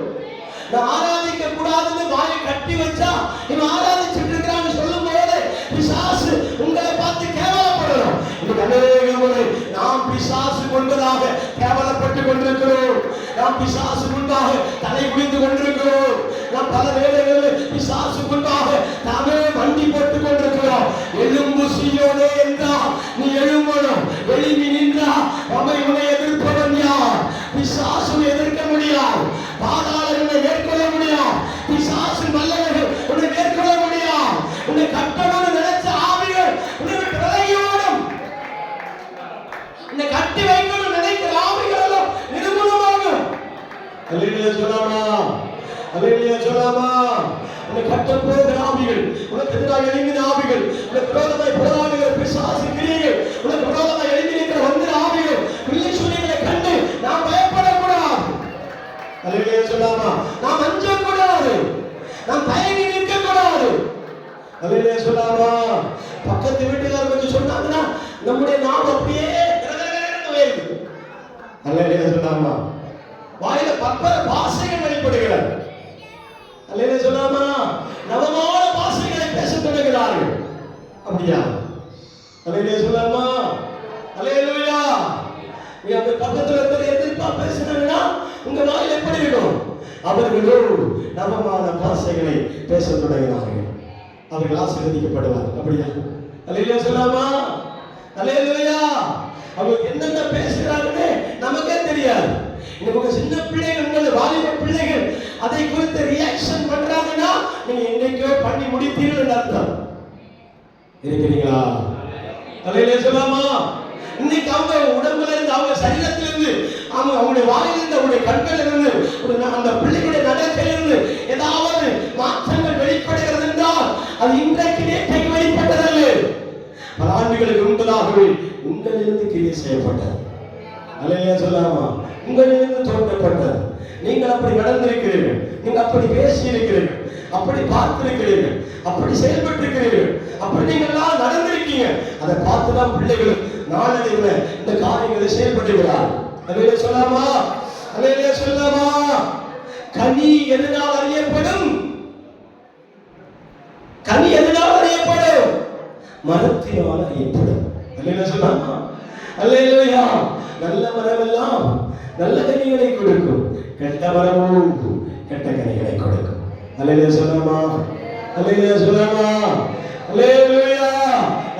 நான் ஆராதிக்க கூடாதுன்னு வாயை கட்டி வச்சா இவன் ஆராதிச்சுட்டு இருக்கிறான்னு சொல்லும் போது பிசாசு உங்களை பார்த்து கேவலப்படணும். இன்னைக்கு அநேக முறை நாம் பிசாசு கொண்டதாக கேவலப்பட்டு கொண்டிருக்கிறோம். நாம் பிசாசு கொண்டாக தலை குனிந்து கொண்டிருக்கிறோம். நாம் பல வேளைகளில் பிசாசு கொண்டாக நாமே வண்டி போட்டுக் கொண்டிருக்கிறோம். எலும்பு சீயோனே என்றா நீ எழும்பணும், எழும்பி நின்றா அவன் உன்னை எதிர்ப்பவன் யார்? பிசாசு எதிர்க்க முடியாது, பாதாளங்களை மேற்கொள்ள முடியாது, பிசாசு வல்லவர்கள் உன்னை மேற்கொள்ள முடியாது. உன்னை கட்டணும்னு நினைச்ச ஆவிகள் உன்னை விலகியோடும், உன்னை கட்டி வைக்கணும் நினைக்கிற ஆவிகளும் நிர்மூலமாகும். அல்லேலூயா சொல்லலாமா? அல்லேலூயா சொல்லலாமா? உன்னை கட்ட போகிற ஆவிகள், உனக்கு எதிராக எழும்பின ஆவிகள், உனக்கு விரோதமாய் போராடுகிற பிசாசு கிரியைகள், உனக்கு விரோதமாய் எழும்பி நிற்கிற வந்திர ஆவிகள், பிள்ளை சூரியங்களை கண்டு நாம் பயப்படக்கூடாது. அல்லேலூயா சொல்லலாமா? நாம் அஞ்சக்கூடாது, நாம் தயங்கி நிற்கக்கூடாது. அல்லேலூயா சொல்லலாமா? பக்கத்து வீட்டுக்காரர் கொஞ்சம் சொன்னாங்கன்னா நம்முடைய நாம் அப்படியே உயருது. அல்லேலூயா சொல்லலாமா? வாயில பற்பல பாசைகள் வெளிப்படுகிறது. அல்லேலூயா சொல்லலாமா? நவமான பாசைகளை பேச தொடங்குகிறார்கள். அப்படியா? அல்லேலூயா சொல்லலாமா? அல்லேலூயா. நீ அந்த பக்கத்துல இருக்கிற எதிர்ப்பா பேசினாங்கன்னா உங்க வாயில் எப்படி இருக்கும்? அவர்களோ நவமான பாசைகளை பேச தொடங்கினார்கள். அவர்கள் ஆசீர்வதிக்கப்படுவார். அப்படியா? அல்லேலூயா சொல்லலாமா? அல்லேலூயா. அவங்க என்னென்ன பேசுகிறாங்கன்னு நமக்கே தெரியாது. இன்னைக்கு சின்ன பிள்ளைகள், உங்கள் வாலிப பிள்ளைகள் அதை குறித்து ரியாக்ஷன் பண்றாங்கன்னா நீங்க என்னைக்கோ பண்ணி முடித்தீர்கள் அர்த்தம். இருக்கிறீங்களா? அல்லேலூயா சொல்லலாமா? இன்னைக்கு அவங்க உடம்புல இருந்து, அவங்க சரீரத்திலிருந்து, அவங்களுடைய வாயிலிருந்து, அவங்களுடைய கண்களிலிருந்து, அந்த பிள்ளைகளுடைய நடக்கையிலிருந்து ஏதாவது மாற்றங்கள் வெளிப்படுகிறது என்றால் அது இன்றைக்கு நேற்றைக்கு வெளிப்பட்டதல்ல, பல ஆண்டுகளுக்கு முன்பதாகவே உங்களிலிருந்து கிரியை செய்யப்பட்டது. அல்லேலூயா சொல்லலாமா? உங்களிலிருந்து தோன்றப்பட்டது. நீங்கள் அப்படி நடந்திருக்கிறீர்கள், நீங்கள் அப்படி பேசியிருக்கிறீர்கள், அப்படி பார்த்திருக்கிறீர்கள், அப்படி செயல்பட்டிருக்கிறீர்கள், அப்படி நீங்கள் எல்லாம் நடந்திருக்கீங்க. அதை பார்த்துதான் பிள்ளைகள் நாளடைவில் இந்த காரியங்களை செயல்படுகிறார். அல்லேலூயா சொல்லாமா? அல்லேலூயா சொல்லாமா? கனி எதனால் அறியப்படும்? கனி எதனால் அறியப்படும்? மரத்தினால் அறியப்படும். அல்லேலூயா சொல்லாமா? அல்லேலூயா. நல்ல மரமெல்லாம் நல்ல கனிகளை கொடுக்கும், கெட்ட மரமும் கெட்ட கனிகளை கொடுக்கும். அல்லேலூயா சொல்லாமா? அல்லேலூயா சொல்லாமா? அல்லேலூயா.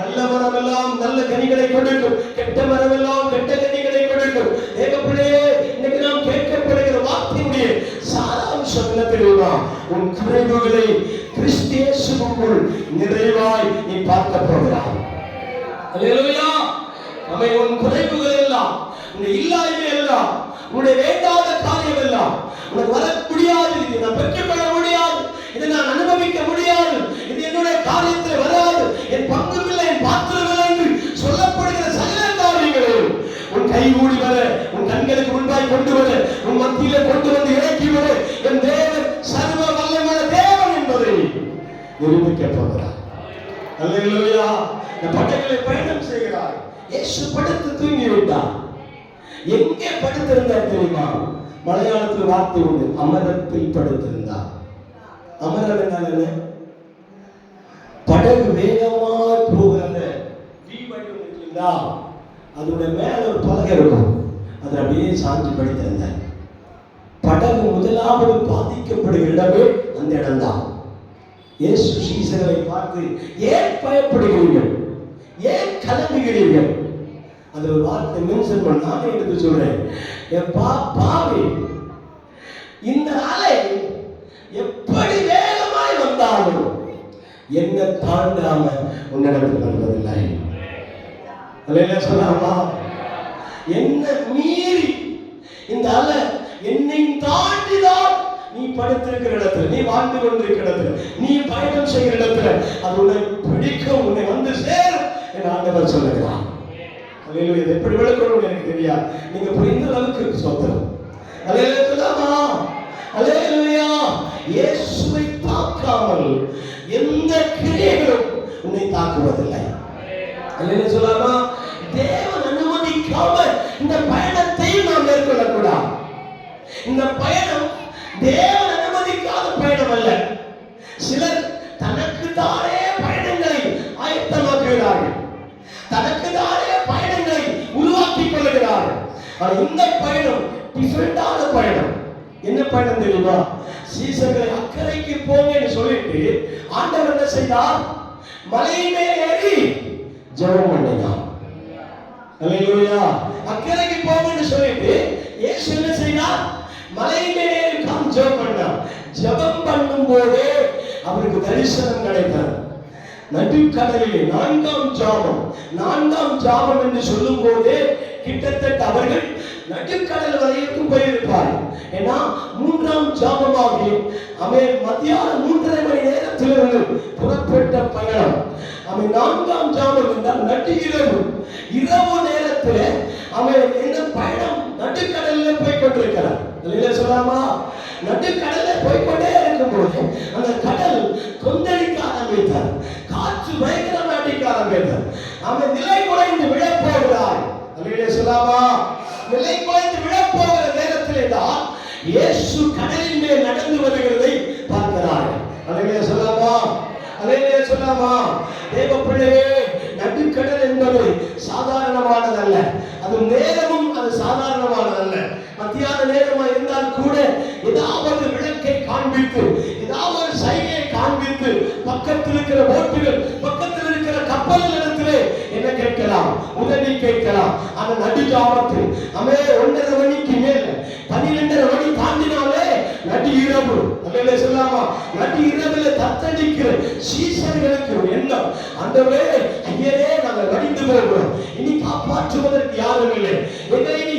நல்ல மரமெல்லாம் நல்ல கனிகளை கொடுக்கும், கெட்ட மரமெல்லாம் கெட்ட கனிகளை கொடுக்கும். தேவப்பிள்ளையே, இன்னைக்கு நாம் கேட்கப்படுகிற வார்த்தையுடைய சாராம்சம் என்ன தெரியுமா? உன் குறைவுகளை கிறிஸ்து இயேசுவுக்குள் நிறைவாய் நீ பார்க்க போகிறாய். அல்லேலூயா. அவை உன் குறைவுகள் எல்லாம், உன் இல்லாய்மை எல்லாம், உன்னுடைய வேண்டாத காரியம் எல்லாம், உனக்கு வர முடியாது, இது நான் பெற்றுக்கொள்ள முடியாது, இதை நான் அனுபவிக்க முடியாது, இது என்னுடைய காரியத்தில் வராது, என் பங்குமில்லை, என் பாத்திரமில்லை என்று சொல்லப்படுகிற சகல காரியங்களையும் உன் கைகூடி வர, உன் கண்களுக்கு முன்பாய் கொண்டு வர, உன் மத்தியிலே கொண்டு வந்து இறக்கி வர என் தேவன் சர்வ வல்லமையுள்ள தேவன் என்பதை நிரூபிக்க போகிறார். அல்லேலூயா. இந்த படகிலே பயணம் செய்கிறார். இயேசு படுத்து தூங்கி விட்டார். எங்கே படுத்திருந்தார் தெரியுமா? மலையாளத்தில் வார்த்தை உண்டு, அமரத்தில் படுத்திருந்தார். அமரம் என்ன? படகு வேகமாய் போகிறது. அதோட மேல ஒரு பலகை இருக்கும், அது அப்படியே சாஞ்சி படுத்திருந்தார். படகு முதலாவது பாதிக்கப்படுகிற இடமே அந்த இடம்தான். இயேசு சீசர்களை பார்த்து, ஏன் பயப்படுகிறீர்கள், ஏன் கலங்குகிறீர்கள்? அது ஒரு வார்த்தை மென்ஷன் பண்ண, நானே எடுத்து சொல்றேன். பாவி, இந்த அலை எப்படி வேகமாய் வந்தாலும் என்ன தாண்டாம உன்னிடத்தில் வருவதில்லை. அல்லேலூயா சொல்லாமா? என்ன மீறி இந்த அலை என்னை தாண்டிதான் நீ படுத்திருக்கிற இடத்துல, நீ வாழ்ந்து கொண்டிருக்கிற இடத்துல, நீ பயணம் செய்கிற இடத்துல அது உன்னை பிடிக்கும், உன்னை வந்து சேரும் என்று ஆண்டவர் சொல்லுகிறார். அல்லேலூயா. இது எப்படி விளக்கணும் எனக்கு தெரியாது, நீங்க புரிந்த அளவுக்கு சொல்றேன். அல்லேலூயா சொல்லாமா? அல்லேலூயா. இயேசுவை தாக்காமல் எந்த கிரியைகளும் உன்னை தாக்குவதில்லை. அல்லேலூயா சொல்லாமா? தேவன் அனுமதிக்காம இந்த பயணத்தை நாம் மேற்கொள்ளக்கூடாது. இந்த பயணம் தேவன் அனுமதிக்காத பயணம் அல்ல. சிலர் தனக்கு தானே பயணங்களை ஆயத்தமாக்குகிறார்கள், தனக்கு தானே பயணங்களை உருவாக்கிக் கொள்கிறார்கள். ஆனால் இந்த பயணம் டிஃபரெண்டான பயணம். என்ன பயணம் தெரியுமா? சீசர்களை அக்கறைக்கு போங்கன்னு சொல்லிட்டு ஆண்டவர் என்ன செய்தார்? மலையிலே ஏறி ஜெபம் பண்ணினார். அல்லேலூயா. அக்கறைக்கு போங்கன்னு சொல்லிட்டு இயேசு என்ன செய்தார்? மலையிலே ஏறி ஜெபம் பண்ணார். ஜெபம் பண்ணும் போதே அவருக்கு தரிசனம் கிடைத்தது. நடுக்கடலிலே நான்காம் ஜாமம் என்று சொல்லும் போதே கிட்டத்தட்ட அவர்கள் நடுக்கடல் வரைக்கும் போயிருப்பார். ஏன்னா மூன்றாம் ஜாமமாகி அவன் மத்தியானம் 3:30 மணி நேரத்திலிருந்து புறப்பட்ட பயணம். அவன் நான்காம் ஜாமம் என்றால் நடு இரவு நேரத்தில் அவன் என்ன பயணம் நடுக்கடலில் போய் கொண்டிருக்கிறார். சொல்லாமா? நடுக்கடல்ல போய்கொண்டே இருக்கும்போது அந்த கடல் கொந்தளிக்க ஆரம்பித்தார், காற்று பயங்கரமா அடிக்க ஆரம்பித்தார். அவன் நிலை குலைந்து விழப்போகிறார். சொல்லாமா? நிலை குலைந்து விழப்போகிற நேரத்திலே தான் இயேசு கடலின் மேல் நடந்து வருகிறதை பார்க்கிறார்கள். அல்லேலூயா சொல்லாமா? அல்லேலூயா சொல்லாமா? தேவ பிள்ளையே, நடுக்கடல் என்பது சாதாரணமானதல்ல, அது நேரமும் அது சாதாரணமானதல்ல. மத்தியான நேரமா இருந்தால் கூட ஏதாவது விளக்கை காண்பித்து, ஏதாவது சைகையை காண்பித்து, பக்கத்தில் இருக்கிற போட்டுகள், பக்கத்தில் இருக்கிற கப்பல் இடத்திலே என்ன கேட்கலாம்? உதவி கேட்கலாம். அந்த நடுஜாமத்தில் 1:30 மணிக்கு மேல 12:30 மணி தாண்டினாலே நடு இரவு. அல்லேலூயா சொல்லாமா? நடு இரவில் தத்தளிக்கிற சீசர்களுக்கு எண்ணம், ஆண்டவரே, ஐயரே, நாங்கள் வடிந்து போகிறோம், இனி காப்பாற்றுவதற்கு யாரும் இல்லை, எங்களை நீ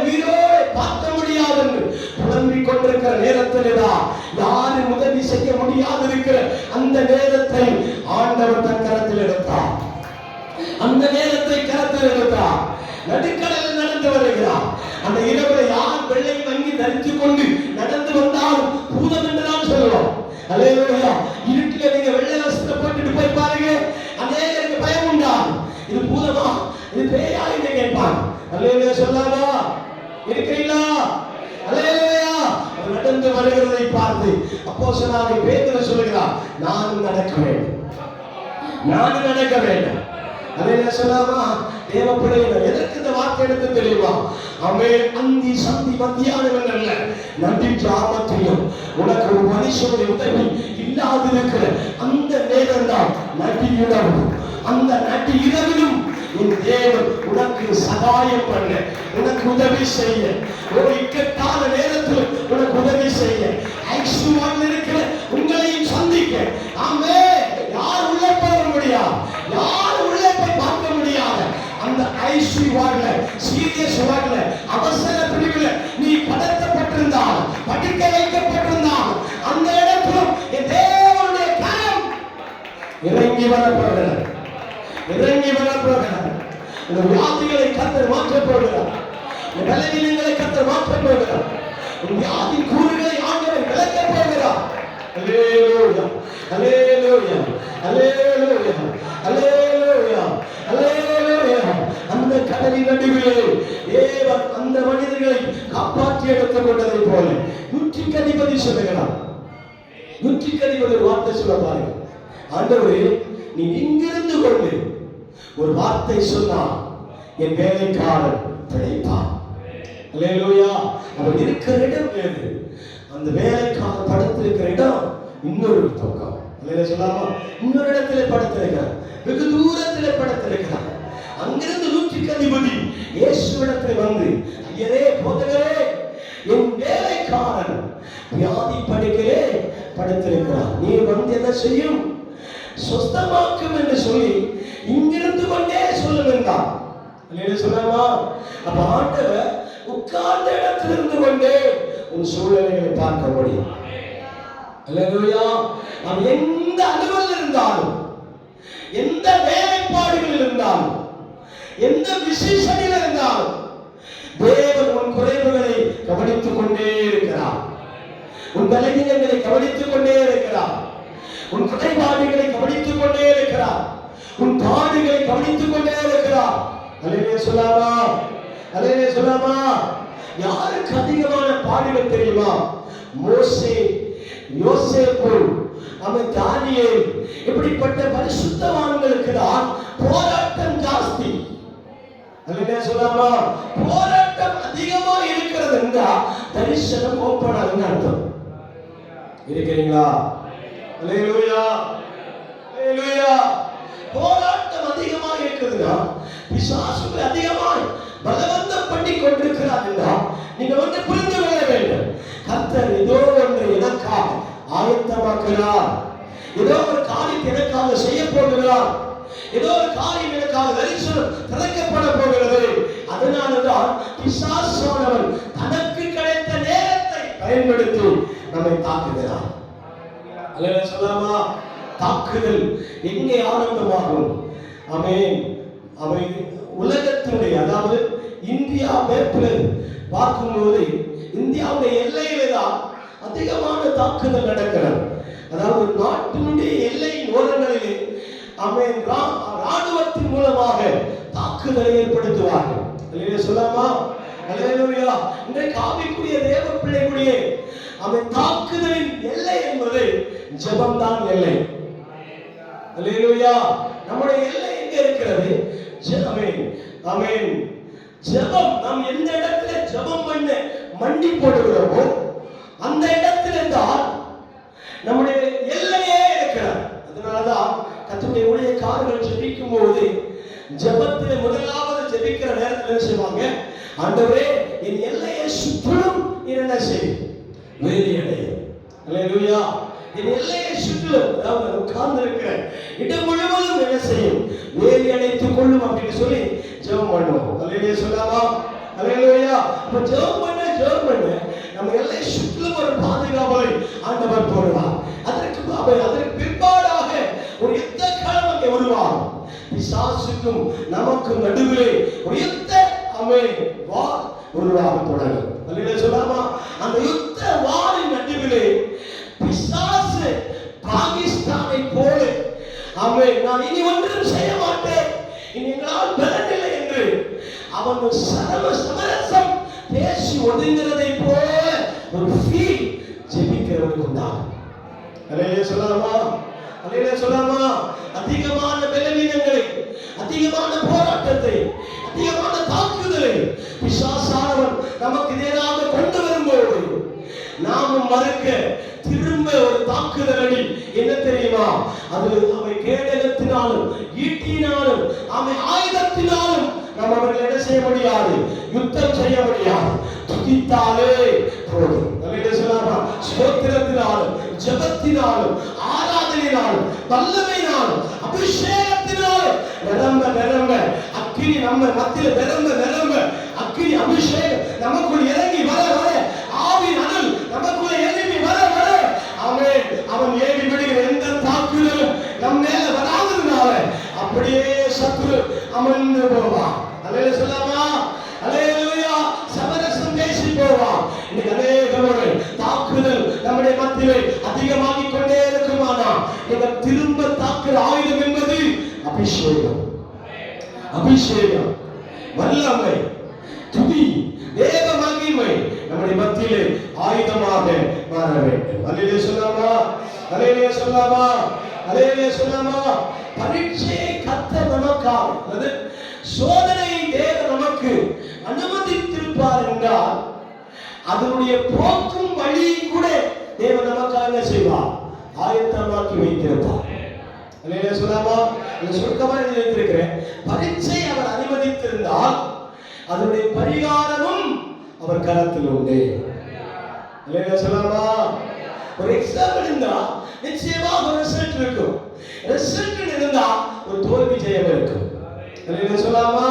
உயிரோடு பார்க்க முடியாது என்று புலம்பிக் கொண்டிருக்கிற நேரத்தில் தான் யாரும் உதவி செய்ய முடியாது இருக்கிற அந்த நேரத்தை ஆண்டவர் தன் கரத்தில் எடுத்தார். அந்த நேரத்தை கரத்தில் எடுத்தார். நடுக்கடலில் நடந்து வருகிறார். அந்த இரவில் யார் வெள்ளை வங்கி தரித்து கொண்டு நடந்து வந்தாலும் பூதம் என்று தான் சொல்லுவோம். அல்லேலூயா. இருட்டில நீங்க வெள்ளை வஸ்திரம் போட்டுட்டு போய் பாருங்க, அநேகருக்கு பயம் உண்டாகும். இது பூதமா, இது பேய் சொல்லாமா? இருக்கிறீங்களா? அல்லேலூயா. அவர் நடந்து வருகிறதை பார்த்து அப்போஸ்தலனாகிய பேதுரு சொல்கிறார், நானும் நடக்க வேண்டும், நானும் நடக்க வேண்டும். அல்லேலூயா சொல்லாமா? தேவ பிள்ளைகளே, எதற்கு இந்த வார்த்தை எடுத்து தெரியுமா? அவன் அந்தி சந்தி மத்தியானவன் அல்ல, நன்றி ஜாமத்திலும் உனக்கு ஒரு மனுஷனுடைய உதவி இல்லாதிருக்கிற அந்த நேரம் தான் நடி இரவு. அந்த நடி இரவிலும் என் தேவன் உனக்கு சகாயம் பண்ண, உனக்கு உதவி செய்ய, ஒரு இக்கட்டான நேரத்தில் உனக்கு உதவி செய்ய, ஐஸ்வர்யம் இருக்கிற உங்களையும் சந்திக்க. ஆமே, யார் உள்ளே போக முடியாது, யார் உள்ளே போய் பார்க்க முடியாது. அந்த ஐஸ்வர்யவாழ்ல, சீரியஸ் வாழ்ல, அவசர பிரிவில் நீ கடத்தப்பட்டிருந்தால், படிக்க வைக்கப்பட்டிருந்தால், அந்த இடத்திலும் என் தேவனுடைய கரம் இறங்கி வரப்போகிறது, இறங்கி வரப்போகிறார். இந்த வியாதிகளை கர்த்தர் மாற்றப் போகிறார், இந்த பலவீனங்களை கர்த்தர் மாற்றப் போகிறார், வியாதி கூறுகளை ஆண்டவர் விலக்கப் போகிறார். அல்லேலூயா, அல்லேலூயா, அல்லேலூயா, அல்லேலூயா, அல்லேலூயா. அந்த கடலின் நடுவிலே தேவன் அந்த மனிதர்களை காப்பாற்றி எடுத்துக் கொண்டதை போல 100க்கு அதிபதி சொல்லுகிறார். 100க்கு அதிபதி ஒரு வார்த்தை சொல்ல பாருங்க, ஆண்டவரே நீ இங்கிருந்து கொண்டு ஒரு வார்த்தை சொன்னால் என் வேலைக்காரன் பிழைப்பான். அல்லேலூயா. அவன் இருக்கிற இடம் வேறு, அந்த வேலைக்காரன் படுத்திருக்கிற இடம் இன்னொரு பக்கம். அல்லேலூயா சொல்லாமா? இன்னொரு இடத்துல படுத்திருக்கிறார், வெகு தூரத்தில் படுத்திருக்கிறார். அங்கிருந்து 100க்கு அதிபதி இயேசுவிடத்தில் வந்து, ஐயரே, போதகரே, என் வேலைக்காரன் வியாதி படுக்கையிலே படுத்திருக்கிறார், நீ வந்து என்ன செய்யும்? சொஸ்தமாக்கும் என்று சொல்லி இங்கிருந்து கொண்டே சொல்லுகிறார். அல்லேலூயா சொல்லாமா? அப்ப ஆண்டவர் உட்கார்ந்த இடத்தில் இருந்து கொண்டே உன் சூழ்நிலைகளை பார்க்க முடியும். அல்லேலூயா. நாம் எந்த அலுவலில் இருந்தாலும், எந்த வேலைப்பாடுகளில் இருந்தாலும், எந்த விசேஷத்தில் இருந்தாலும் தேவன் உன் குறைவுகளை கவனித்துக் கொண்டே இருக்கிறார், உன் பலவீனங்களை கவனித்துக் கொண்டே இருக்கிறார், உன் குறைபாடுகளை கவனித்துக் கொண்டே இருக்கிறார், உன் பாடுகளை கவனித்துக் கொண்டே இருக்கிறார். அல்லேலூயா சொல்லாமா? அல்லேலூயா சொல்லாமா? யாருக்கு அதிகமான பாடுகள் தெரியுமா? மோசே, யோசேப்பு, அவன் தானியேல், இப்படிப்பட்ட பரிசுத்தவான்களுக்கு தான் போராட்டம் ஜாஸ்தி. அல்லேலூயா சொல்லாமா? போராட்டம் அதிகமா இருக்கிறது என்றால் தரிசனம் ஓப்பன் ஆகுதுன்னு அர்த்தம். இருக்கிறீங்களா? அல்லேலூயா, அல்லேலூயா. போராட்டம் அதிகமாக இருக்குதுன்னா, பிசாசுகள் அதிகமாய் பலவந்தம் பண்ணி கொண்டிருக்கிறார் என்றால் நீங்க வந்து புரிந்து கொள்ள வேண்டும், கர்த்தர் ஏதோ ஒன்று எனக்காக ஆயத்தமாக்குகிறார், ஏதோ ஒரு காரியம் எனக்காக செய்ய போகிறார், ஏதோ ஒரு காரியம் எனக்காக தரிசனம் திறக்கப்பட போகிறது. அதனால்தான் பிசாசானவன் தனக்கு கிடைத்த நேரத்தை பயன்படுத்தி நம்மை தாக்குகிறார். அல்லேலூயா சொல்லாமா? தாக்குதல் எங்கே ஆரம்பமாகும்? ஆமென். அவை உலகத்தினுடைய, அதாவது இந்தியா மேப்பில் பார்க்கும்போது இந்தியாவுடைய எல்லையில தான் அதிகமான தாக்குதல் நடக்கிறது. அதாவது நாட்டினுடைய எல்லையின் ஓரங்களிலே ஆமென் ராணுவத்தின் மூலமாக தாக்குதலை ஏற்படுத்துவார்கள். அல்லேலூயா சொல்லாமா? அல்லேலூயா. இன்றைக்கு ஆவிக்குரிய தேவ பிள்ளைகளுடைய அவன் தாக்குதலின் எல்லை என்பது ஜெபம்தான் எல்லை. அல்லேலூயா. நம்முடைய எல்லை எங்க இருக்கிறது? ஆமென், ஆமென். ஜெபம், நாம் எந்த இடத்துல ஜெபம் பண்ண மண்டி போடுகிறோமோ அந்த இடத்துல தான் நம்முடைய எல்லையே இருக்கிறது. அதனாலதான் கர்த்தருடைய ஊழியக்காரர்கள் ஜெபிக்கும் போது ஜெபத்திலே முதலாவது ஜெபிக்கிற நேரத்தில் என்ன செய்வாங்க? ஆண்டவரே, என் எல்லையை சுற்றிலும் என்ன செய்யும்? வேலியடைய. அல்லேலூயா. என் எல்லையை சுற்றிலும், அதாவது உட்கார்ந்து இருக்கிற இடம் முழுவதும் என்ன செய்யும்? வேலி அடைத்துக் கொள்ளும் அப்படின்னு சொல்லி ஜெபம் பண்ணுவோம். அல்லேலூயா சொல்லாமா? அல்லேலூயா. அப்ப ஜெபம் பண்ண நம்ம எல்லையை சுற்றிலும் ஒரு பாதுகாவலை ஆண்டவர் போடுவார். அதற்கு பிற்பாடாக ஒரு யுத்த களம் அங்கே உருவாகும். பிசாசுக்கும் நமக்கும் நடுவிலே ஒரு யுத்த வார் உருவாக தொடங்கும். அல்லேலூயா சொல்லாமா? அந்த யுத்த வாரின் நடுவிலே பிசாசு பாகிஸ்தானை போல நான் இனி ஒன்றும் செய்ய மாட்டேன், இனி எங்களால் பலனில்லை என்று அவன் சமரசம் பேசி ஒதுங்கிறதை போல ஒரு ஃபீல் ஜெபிக்கிறவனுக்கு உண்டாகும். அல்லேலூயா சொல்லலாமா? அல்லேலூயா சொல்லலாமா? அதிகமான பலவீனங்களை, அதிகமான போராட்டத்தை, அதிகமான தாக்குதலை பிசாசானவன் நமக்கு எதிராக கொண்டு வரும்போது நாமும் மறுக்க திரும்ப ஒரு தாக்குதல் அடி. என்ன தெரியுமா? அது அவை கேடகத்தினாலும் ஈட்டினாலும் அவை ஆயுதத்தினாலும் நாம் அவர்கள் என்ன செய்ய முடியாது, யுத்தம் செய்ய முடியாது. துதித்தாலே போதும். அல்லேலூயா சொல்லலாமா? ஸ்தோத்திரத்தினாலும் ஜெபத்தினாலும் ஆராதனையினாலும் வல்லமையினாலும் அபிஷேகத்தினாலும் நிரம்ப நிரம்ப அக்கினி நம்ம மத்தியில் நிரம்ப நிரம்ப அக்கினி அபிஷேகம் நமக்குள் இறங்கி வர வர ஆவின் அனல் நமக்குள்ள எழுப்பி வர வர அவன் ஏவி விடுகிற எந்த தாக்குதலும் நம் மேல வராததுனால அப்படியே சத்துரு அமர்ந்து போவான். அல்லேலூயா சொல்லலாமா? அல்லேலூயா. சமரசம் பேசி போவான். இன்னைக்கு அநேகமான தாக்குதல் நம்முடைய மத்தியிலே அதிகமாகிக் கொண்டே இருக்குமானா நீங்கள் திரும்ப தாக்குற ஆயுதம் என்பது அபிஷேகம். அபிஷேகம், வல்லமை, துதி, தேவ மகிமை நம்முடைய மத்தியிலே ஆயுதமாக மாற வேண்டும். அல்லேலூயா சொல்லலாமா? அல்லேலூயா சொல்லலாமா? அல்லேலூயா சொல்லலாமா? பரீட்சையை கர்த்தர் நமக்காக, சோதனையை தேவன் நமக்கு அனுமதித்திருப்பார் என்றால் அதனுடைய போக்கும் வழியை கூட தேவன் நமக்காக செய்வார், ஆயத்தமாக்கி வைத்திருப்பார். அல்லேலூயா சொல்லலாமா? சுருக்கமாக நினைத்திருக்கிறேன். பரீட்சை அவர் அனுமதித்திருந்தால் அதனுடைய பரிகாரமும் அவர் கரத்தில் உண்டு. அல்லேலூயா சொல்லலாமா? ஒரு எக்ஸாம் இருந்தா நிச்சயமாக ஒரு ரிசல்ட் இருக்கும். ரிசல்ட் இருந்தா ஒரு தோல்வி ஜெயம் இருக்கும். அல்லேலூயா சொல்லலாமா?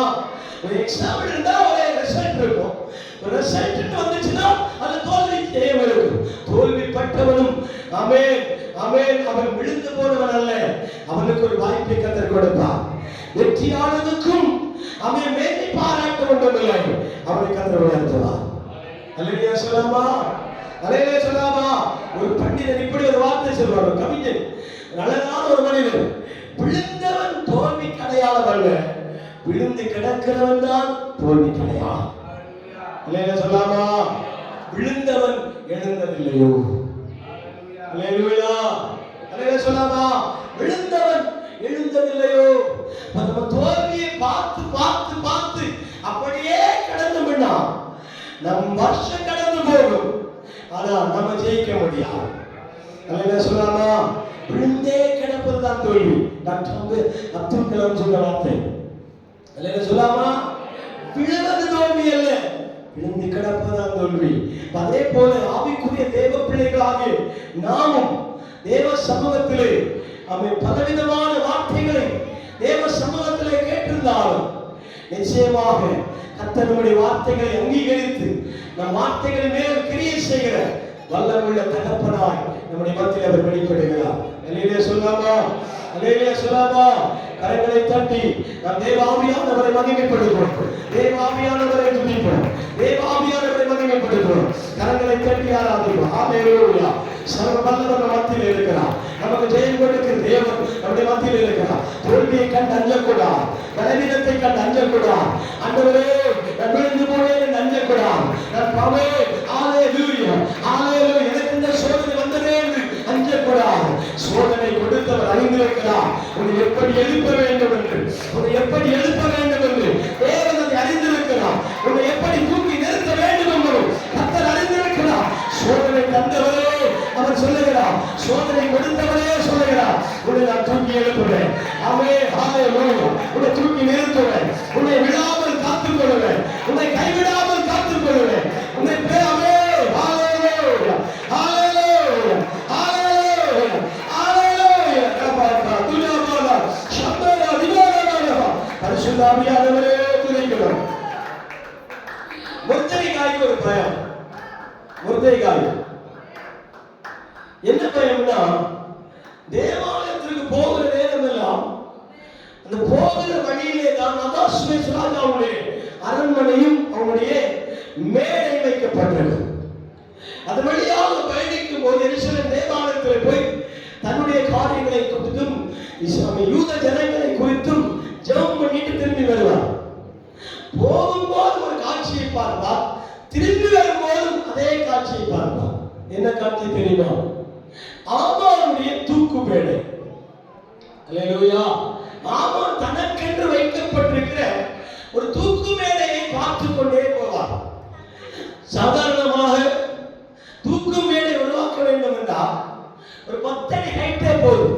ஒரு எக்ஸாம் இருந்தா ஒரு ரிசல்ட் இருக்கும். ஒரு ரிசல்ட் வந்துச்சுன்னா அது தோல்வி ஜெயம் இருக்கும். தோல்வி பட்டவனும் ஆமென் ஆமென் அவன் விழுந்து போனவன் அல்ல, அவனுக்கு ஒரு வாய்ப்பை கர்த்தர் கொடுப்பார். வெற்றியாளனுக்கும் அவன் மேன்மை பாராட்ட ஒன்றுமில்லை, அவனை கர்த்தர் உயர்த்துவார். அல்லேலூயா சொல்லலாமா? அல்லேலூயா சொல்லலாமா? ஒரு பண்டிதன் இப்படி ஒரு வார்த்தை சொல்வார், ஒரு கவிஞன், அழகான ஒரு மனிதன், விழுந்தவன் தோல்வி அடையாளம் அல்ல, விழுந்து கிடக்கிறவன் தான் தோல்வி அடையாளம். அல்லேலூயா சொல்லலாமா? விழுந்தவன் எழுந்ததில்லையோ? அல்லேலூயா. அல்லேலூயா சொல்லலாமா? விழுந்தவன் எழுந்ததில்லையோ? நம்ம தோல்வியை பார்த்து பார்த்து பார்த்து அப்படியே கடந்தோம்னா நம் வருஷம் கடந்து போகும், ஆனா நம்ம ஜெயிக்க முடியாது. அல்லேலூயா சொல்லலாமா? விழுந்தே கிடப்பதுதான் தோல்வி. டாக்டர் அப்துல் கலாம் சொன்ன வார்த்தை. அல்லேலூயா சொல்லலாமா? விழுவது தோல்வி அல்ல, விழுந்து கிடப்பதுதான் தோல்வி. அதே போல ஆவிக்குரிய தேவ பிள்ளைகளாக நாமும் தேவ சமூகத்திலே பலவிதமான வார்த்தைகளை தேவ சமூகத்திலே கேட்டிருந்தாலும் நிச்சயமாக கர்த்தர் நம்முடைய வார்த்தைகளை அங்கீகரித்து நம் வார்த்தைகளின் மேல் கிரியை செய்கிற வல்லமுள்ள தகப்பனாய் நம்முடைய மத்தியில் அவர் வெளிப்படுகிறார். அல்லேலூயா சொல்லலாமா? அல்லேலூயா சொல்லலாமா? கரங்களை தட்டி நாம் தேவ ஆவியானவரை மகிமைப்படுத்துவோம், தேவ ஆவியானவரை துதிப்போம், தேவ ஆவியானவரை மகிமைப்படுத்துவோம். கரங்களை தட்டி ஆராதிப்போம். அல்லேலூயா. சர்வ வல்லவர் நம் மத்தியில் இருக்கிறார். நமக்கு ஜெயம் கொடுக்கிற தேவன் நம்முடைய மத்தியில் இருக்கிறார். தோல்வியை கண்டு அஞ்சக்கூடாது, பலவீனத்தை கண்டு அஞ்சக்கூடாது. ஆண்டவரே நான் விழுந்து போனேன் அஞ்சக்கூடாது. நான் பாவே அல்லேலூயா அல்லேலூயா எனக்கு இந்த சோதனை வந்ததே என்று அஞ்சக்கூடாது. சோதனை கொடுத்தவர் அறிந்திருக்கிறார். உன்னை எப்படி எழுப்ப வேண்டும் என்று, உன்னை எப்படி எழுப்ப வேண்டும் என்று தேவன் அதை அறிந்திருக்கிறார். உன்னை எப்படி தூக்கி நிறுத்த வேண்டும் என்று கர்த்தர் அறிந்திருக்கிறார். சோதனை தந்தவரே அவர் சொல்லுகிறார், சோதனை கொடுத்தவரே சொல்லுகிறார், உன்னை நான் தூக்கி எழுப்புவேன். ஆமென் ஹல்லேலூயா. உன்னை தூக்கி நிறுத்துவேன், உன்னை விடாமல் காத்துக் கொள்வேன், உன்னை கைவிடாமல் காத்துக் கொள்வேன், உன்னை ஆமென் ஹல்லேலூயா ஹல்லேலூயா ஹல்லேலூயா ஹல்லேலூயா. கபாலா துலாபாலா ஷம்பரா திவாலா பரிசுத்த ஆவியானவரே துதிக்கிறோம். முர்தேகாய்க்கு ஒரு பயம். முர்தேகாய் என்ன பயம்னா, தேவாலயத்திற்கு போகிற நேரம் எல்லாம் அந்த போகிற வழியிலே தான் அகாஸ்வேஸ் ராஜாவுடைய அரண்மனையும் அவனுடைய மேடை வைக்கப்பட்டது. அது வழியாக பயணிக்கும் போது எருசலேம் தேவாலயத்தில் போய் தன்னுடைய காரியங்களை குறித்தும் யூத ஜனங்களை குறித்தும் ஜெபம் பண்ணிட்டு திரும்பி வருவார். போகும்போது ஒரு காட்சியை பார்ப்பார், திரும்பி வரும்போதும் அதே காட்சியை பார்ப்பார். என்ன காட்சி தெரியுமா? ஆமானுடைய தூக்கு மேடை. அல்லேலூயா. ஆமான் தனக்கென்று வைக்கப்பட்டிருக்கிற ஒரு தூக்கு மேடையை பார்த்து கொண்டே போவார். சாதாரணமாக தூக்கு மேடை உருவாக்க வேண்டும் என்றால் ஒரு 10 அடி ஹைட்டே போதும்.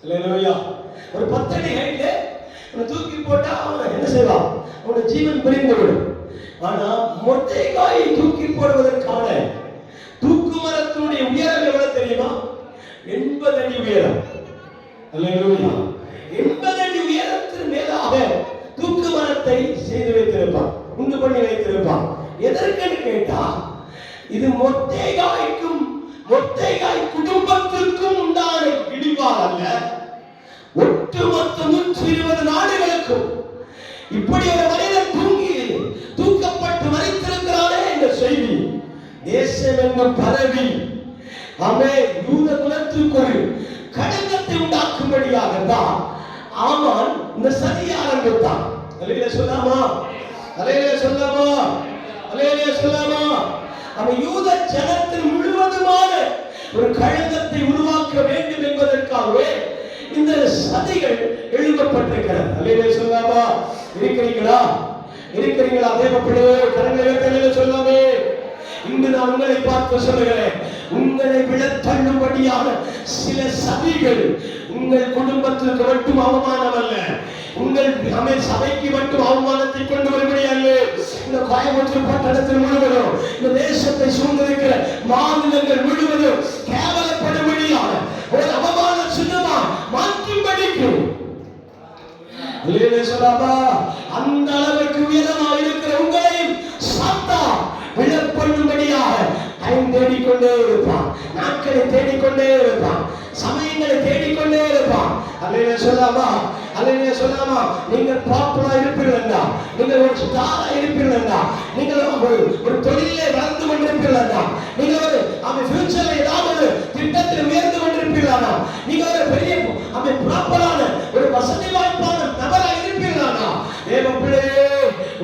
அல்லேலூயா. ஒரு 10 அடி ஹைட்டே தூக்கி போட்டா அவன் என்ன செய்வான்? அவனோட ஜீவன் பிரிந்து விடும். ஆனா மொர்தெகாயை தூக்கி போடுவதற்கான தூக்கு மரத்தினுடைய உயரம் எவ்வளவு தெரியுமா? 80 அடி உயரம். அல்லேலூயா. 80 அடி உயரத்திற்கு மேலாக தூக்கு மரத்தை செய்து வைத்திருப்பான், உண்டு பண்ணி வைத்திருப்பான். எதற்கென்று கேட்டா, இது மொர்தெகாய்க்கும் மொர்தெகாய் குடும்பத்திற்கும் உண்டான இடிபால் அல்ல, ஒட்டுமொத்த 120 நாடுகளுக்கும். இப்படி ஒரு மனிதன் தூக்கப்பட்டு மறித்திருக்கிறானே என்ற செய்தி தேசம் எங்கும் பரவி யூத குலத்திற்கு ஒரு களங்கத்தை உண்டாக்கும்படியாக தான் ஆமான் இந்த சதியை ஆரம்பித்தான். அல்லேலூயா சொல்லாமா? அல்லேலூயா சொல்லாமா? அல்லேலூயா சொல்லாமா? அவன் யூத ஜனத்தின் முழுவதுமான ஒரு களங்கத்தை உருவாக்க வேண்டும் என்பதற்காகவே இந்த சதிகள் எழுப்பப்பட்டிருக்கிறது. அல்லேலூயா சொல்லாமா? இருக்கிறீங்களா? இருக்கிறீங்களா? தேவப்பிள்ளையே கரங்களை சொல்லாமே. இன்று நான் உங்களை பார்த்து சொல்லுகிறேன், உங்களை விழத்தள்ளும்படியான சில சதிகள் உங்கள் குடும்பத்திற்கு மட்டும் அவமானம் அல்ல, உங்கள் சபைக்கு மட்டும் அவமானத்தை கொண்டு வரும்படியாக இந்த கோயம்புத்தூர் பட்டணத்தில் முழுவதும், இந்த தேசத்தை சூழ்ந்திருக்கிற மாநிலங்கள் முழுவதும் கேவலப்படும்படியான ஒரு அவமான சின்னமா மாற்றும்படிக்கு அந்த அளவுக்கு உயரமாக இருக்கிற உங்களையும் சாத்தா விழப்பண்ணும்படியாக டைம் தேடிக்கொண்டே இருப்பான், நாட்களை தேடிக்கொண்டே இருப்பான், சமயங்களை தேடிக்கொண்டே இருப்பான். அல்லேலூயா சொல்லாமா? அல்லேலூயா சொல்லாமா? நீங்கள் பாப்புலரா இருப்பீர்களா? நீங்கள் ஒரு ஸ்டாரா இருப்பீர்களா? நீங்கள் ஒரு தொழிலே வளர்ந்து கொண்டிருப்பீர்களா? நீங்கள் ஒரு ஃபியூச்சர்ல ஏதாவது ஒரு திட்டத்தில் உயர்ந்து கொண்டிருப்பீர்களா? நீங்கள் ஒரு பெரிய ப்ராப்பரான ஒரு வசதி வாய்ப்பான நபராக இருப்பீர்களா? தேவ பிள்ளையே,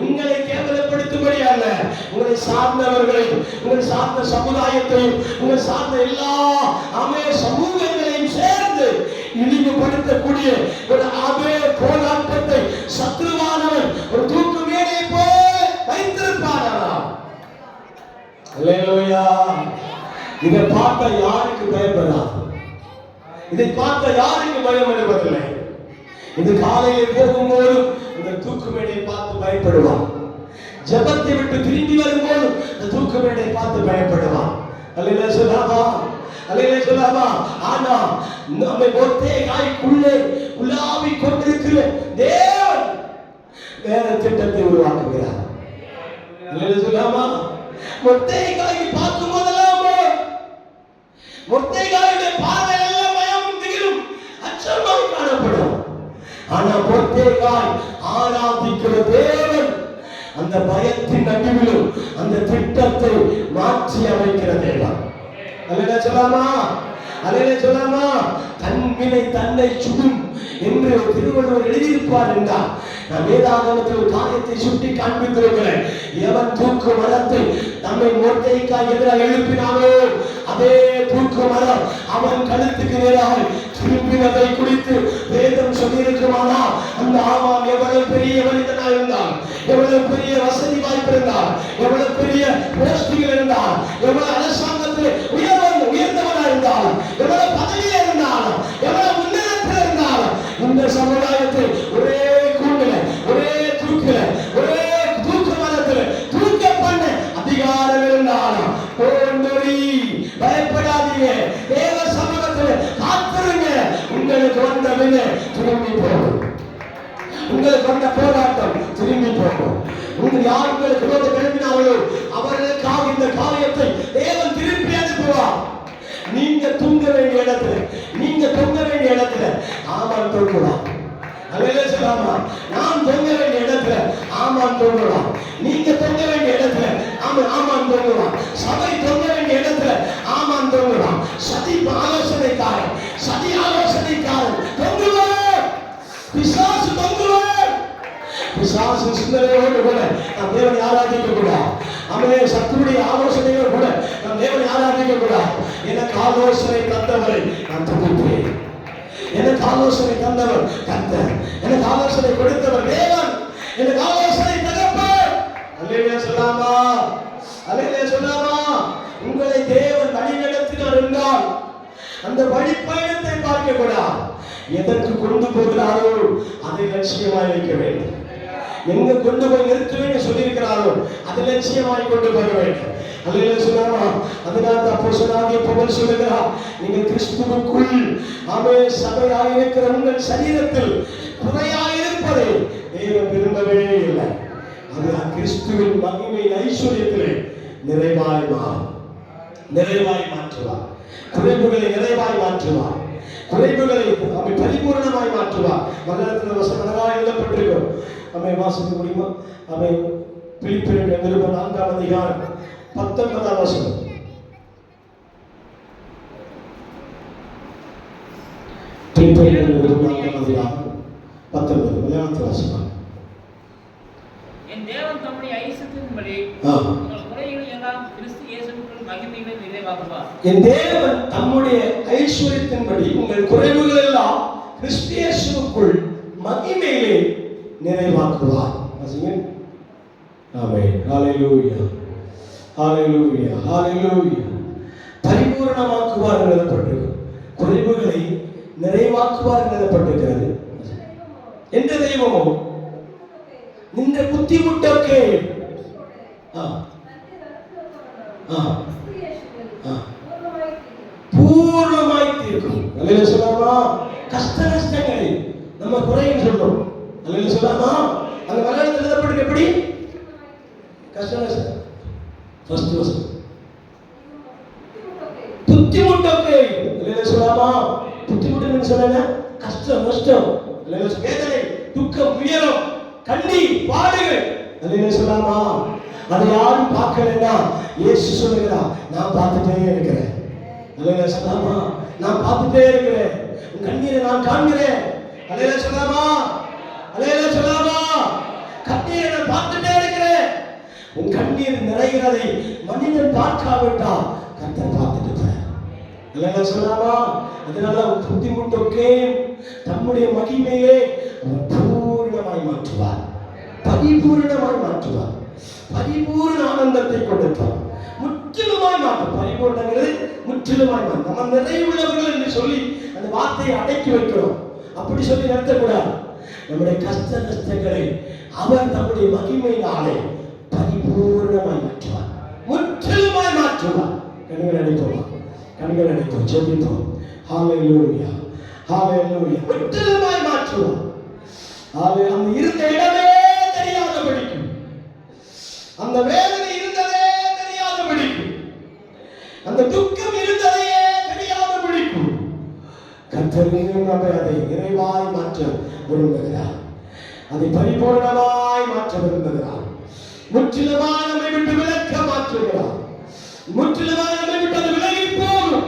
உங்களை கேவலப்படுத்தும்படி அல்ல, உங்களை சார்ந்தவர்களை, உங்களை சார்ந்த சமுதாயத்தையும், உங்களை சார்ந்த எல்லா சமூகங்களையும் சேர்ந்து இழிவுபடுத்தக்கூடிய ஒரு அதே போராட்டத்தை சத்ருவானவன் ஒரு தூக்கு மேடை போய் வைத்திருப்பாரா? அல்லேலூயா. இதை பார்த்த யாருக்கு பயப்படாது? இதை பார்த்த யாருக்கு பயம் வருவதில்லை? இந்த காலையில் போகும்போது இந்த தூக்கு மேடையை பார்த்து பயப்படுவான். ஜபத்தை விட்டு திரும்பி வரும்போது இந்த தூக்கு மேடையை பார்த்து பயப்படுவான். அல்லேலூயா சொல்லாமா? அல்லேலூயா சொல்லாமா? ஆனா நம்மை மொர்தெகாய்க்குள்ளே உலாவிக் கொண்டிருக்கிற தேவன் வேற திட்டத்தை உருவாக்குகிறார். அல்லேலூயா சொல்லாமா? மொர்தெகாயை பார்க்கும் போதெல்லாம் மொர்தெகாயுடைய பார்வையெல்லாம் பயமும் திகிலும் அச்சமாய் காணப்படும். ஆனா மொர்தெகாய் ஆராதிக்கிற தேவன் அந்த பயத்தின் நடுவிலும் அந்த திட்டத்தை மாற்றி அமைக்கிற தேவன். அல்லேலூயா சொல்லாமா? அல்லேலூயா சொல்லாமா? தன்வினை தன்னை சுடும் என்று திருவள்ளுவர் எழுதியிருப்பார் என்றார். நான் வேதாகமத்தில் ஒரு காரியத்தை சுட்டி காண்பித்திருக்கிறேன். எவன் தூக்கு மரத்தை நம்மை மொர்தெகாய் எதிராக எழுப்பினானோ அதே தூக்கு மரம் அவன் கழுத்துக்கு நேராக திரும்பினதை குறித்து வேதம் சொல்லியிருக்குமானா, அந்த ஆமான் எவ்வளவு பெரிய மனிதனாக இருந்தான், எவ்வளவு பெரிய வசதி வாய்ப்பு இருந்தார், எவ்வளவு பெரிய போஸ்டிகள் இருந்தார், எவ்வளவு அரசாங்கத்தில் உயர்ந்தவனாக இருந்தார், எவ்வளவு பதவியில் இருந்தார், எவ்வளவு முன்னேற்றத்தில் இருந்தார், இந்த சமுதாயத்தில் ஒரே கூண்டுல, ஒரே தூக்கில, ஒரே தூக்கு மரத்தில் தூக்க பண்ண அதிகாரம் இருந்தார். பயப்படாதீங்க, தேவ சமூகத்தில் காத்திருங்க. உங்களுக்கு வந்த வினை திரும்பி போகும், உங்களுக்கு வந்த போராட்டம் திரும்பி போகும். யார் உங்களுக்கு விரோத கிளம்பினார்களோ அவர்களுக்காக இந்த காரியத்தை தேவன் திருப்பி அனுப்புவார். நீங்க தூங்க வேண்டிய இடத்துல, நீங்க தொங்க வேண்டிய இடத்துல ஆமான் தொங்குவான். அல்லேலூயா சொல்லாமா? நான் தொங்க வேண்டிய இடத்துல ஆமான் தொங்குவான். நீங்க தொங்க வேண்டிய இடத்துல ஆமான் தொங்குவான். சபை தொங்க வேண்டிய இடத்துல ஆமான் தொங்குவான். சதி ஆலோசனைக்காரன், சதி ஆலோசனைக்காரன் தொங்குவான். பிசாசு தொங்குவான். பிசாசு சிந்தனை சிந்தனையோடு கூட நாம் தேவனை ஆராதிக்க கூடாது. ஆமென். சத்துருடைய ஆலோசனையோடு கூட நாம் தேவனை ஆராதிக்க கூடாது. எனக்கு ஆலோசனை தந்தவரை நான் துதிப்பேன். எனக்கு ஆலோசனை தந்தவர் கர்த்தர், எனக்கு ஆலோசனை கொடுத்தவர் தேவன், எனக்கு ஆலோசனை தகப்பன். அல்லேலூயா சொல்லாமா? அல்லேலூயா சொல்லாமா? உங்களை தேவன் வழி நடத்தினார் என்றால் அந்த வழிப்பயணத்தை பார்க்க கூடாது. எதற்கு கொண்டு போகிறாரோ அதை லட்சியமாய் வைக்க வேண்டும். எங்க கொண்டு போய் நிறுத்துவேன்னு சொல்லியிருக்கிறாரோ அதை லட்சியமாய் கொண்டு போக வேண்டும். அல்லேலூயா சொல்லாமா? அதனால அப்போஸ்தலனாகிய பவுல் சொல்லுகிறார், நீங்கள் கிறிஸ்துவுக்குள் ஆமென் சபையாயிருக்கிற உங்கள் சரீரத்தில் குறையாயிருப்பதை தேவன் விரும்பவே இல்லை. அது கிறிஸ்துவின் மகிமையின் ஐஸ்வர்யத்திலே நிறைவாய் மாற்றுவார். குறைவுகளை நிறைவாய் மாற்றுவார். குறைவுகளை அவன் பரிபூர்ணமாய் மாற்றுவார். மகனத்தில் வசனமாக எழுதப்பட்டிருக்கும். அவை வாசிக்க முடியுமா? அவை பிலிப்பியர் நிருபம் 4ஆம் அதிகாரம் 19ஆம் வசனம். பிலிப்பியர் நிருபம் 4ஆம் அதிகாரம் 19 மலையாளத்தில் வாசிக்கலாம். என் தேவன் தம்முடைய ஐஸ்வரியத்தின்படி உங்கள் குறைகளை எல்லாம் கிறிஸ்து இயேசுவுக்குள் மகிமையிலே நிறைவாக்குவார். என் தேவன் தம்முடைய ஐஸ்வரியத்தின்படி உங்கள் குறைவுகள் எல்லாம் கிறிஸ்து இயேசுவுக்குள் மகிமையிலே நிறைவாக்குவார். ஆமென். ஹalleluya. ஹalleluya. ஹalleluya. பரிபூரணமாக்குவார் எழுதப்பட்டிருக்கிறது. குறைவுகளை நிறைவாக்குவார் எழுதப்பட்டிருக்கிறது. எந்த தெய்வமோ நின்ற புத்திமுட்டோக்கே பூர்ணமாய் தீர்க்கும். அல்லேலூயா சொல்லாமா? கஷ்ட நஷ்டங்களை நம்ம குறைன்னு சொல்றோம். அல்லேலூயா சொல்லாமா? அந்த மலையாளத்தில் எழுதப்பட்டிருக்கு எப்படி? கஷ்ட நஷ்டம் ஃபர்ஸ்ட் வசனம் புத்திமுட்டோக்கே. அல்லேலூயா சொல்லாமா? புத்திமுட்டுன்னு சொன்னா கஷ்டம் நஷ்டம், அல்லேலூயா வேதனை துக்கம் உயரம் கண்ணி பாடுகள். அல்லேலூயா சொல்லாமா? அதை யாரும் பார்க்கலன்னா இயேசு சொல்லுகிறார், நான் பார்த்துட்டே இருக்கிறேன். அல்லேலூயா சொல்லாமா? நான் பார்த்துட்டே இருக்கிறேன். உன் கண்ணீரை நான் காண்கிறேன். அல்லேலூயா சொல்லாமா? அல்லேலூயா சொல்லாமா? கண்ணீரை நான் பார்த்துட்டே இருக்கிறேன். உன் கண்ணீர் நிறைகிறதை மனிதன் பார்க்காவிட்டால் கர்த்தர் பார்த்துட்டு இருக்கிறார். அல்லேலூயா சொல்லாமா? அதனால உன் புத்திமுட்டோக்கே தம்முடைய மகிமையிலே பூர்ணமாய் மாற்றுவார். பரிபூர்ணமாய் மாற்றுவார். பரிபூர்ண ஆனந்தத்தை கொடுப்பார். முற்றிலுமாய் மாற்றும். பரிபூர்ணங்கிறது முற்றிலுமாய் மாற்றும். நம்ம நிறைவுள்ளவர்கள் என்று சொல்லி அந்த வார்த்தையை அடக்கி வைக்கிறோம். அப்படி சொல்லி நடத்தக்கூடாது. நம்முடைய கஷ்ட நஷ்டங்களை அவர் நம்முடைய மகிமையினாலே பரிபூர்ணமாய் மாற்றுவார். முற்றிலுமாய் மாற்றுவார். கண்கள் அடைப்போம். கண்கள் அடைப்போம். ஜெபிப்போம். ஹalleluya. ஹalleluya. முற்றிலுமாய் மாற்றுவார். அந்த இருந்த இடமே தெரியாத படிக்கும். அந்த வேதனை இருந்ததே தெரியாத படிக்கும். அந்த துக்கம் இருந்ததையே தெரியாத படிக்கும். கர்த்தர் நம்மை அதை நிறைவாய் மாற்ற விரும்புகிறார். அதை பரிபூர்ணமாய் மாற்ற விரும்புகிறார். முற்றிலுமாய் நம்மை விட்டு விலக்க மாற்றுகிறார். முற்றிலுமாய் நம்மை விட்டு அது விலகி போகும்.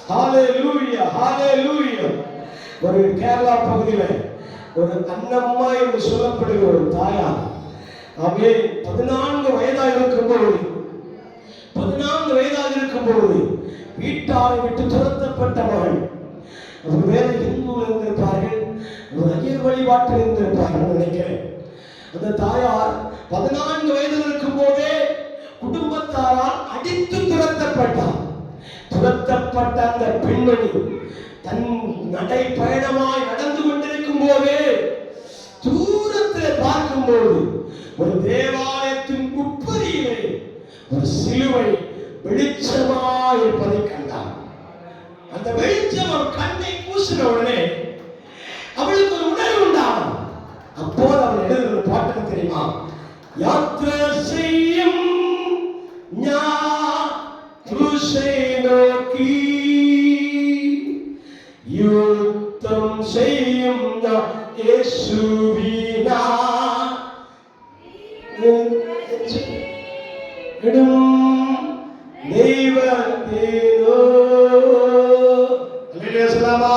ஹalleluya. ஹalleluya. ஒரு கேரளா பகுதியில் ஒரு அன்னம்மா என்று சொல்லப்படுகிற ஒரு தாயார், அவை 14 வயதாக இருக்கும்போது வீட்டாரை விட்டு துரத்தப்பட்ட மகள். அவர் வேற இந்துவில் இருந்திருப்பார்கள், ஐயர் வழிபாட்டில் இருந்திருப்பார்கள் நினைக்கிறேன். அந்த தாயார் 14 வயதில் இருக்கும் போதே குடும்பத்தாரால் அடித்து துரத்தப்பட்டார். துரத்தப்பட்ட அந்த பெண்மணி தன் நடை பயணமாய் நடந்து கொண்டிருக்கும் போதே தூரத்தில் பார்க்கும்போது ஒரு தேவாலயத்தின் உட்பரியிலே ஒரு சிலுவை வெளிச்சமாய் இருப்பதை கண்டார். அந்த வெளிச்சம் அவள் கண்ணை பூசின உடனே அவளுக்கு ஒரு உணர்வு உண்டாகும். அப்போது அவள் எழுதுகிற பாட்டு தெரியுமா? யாத்திரை செய்யும் நோக்கி யுத்தம் செய்யும் இயேசுவினா தெய்வத்தேனோ. அல்லேலூயா சொல்லாமா?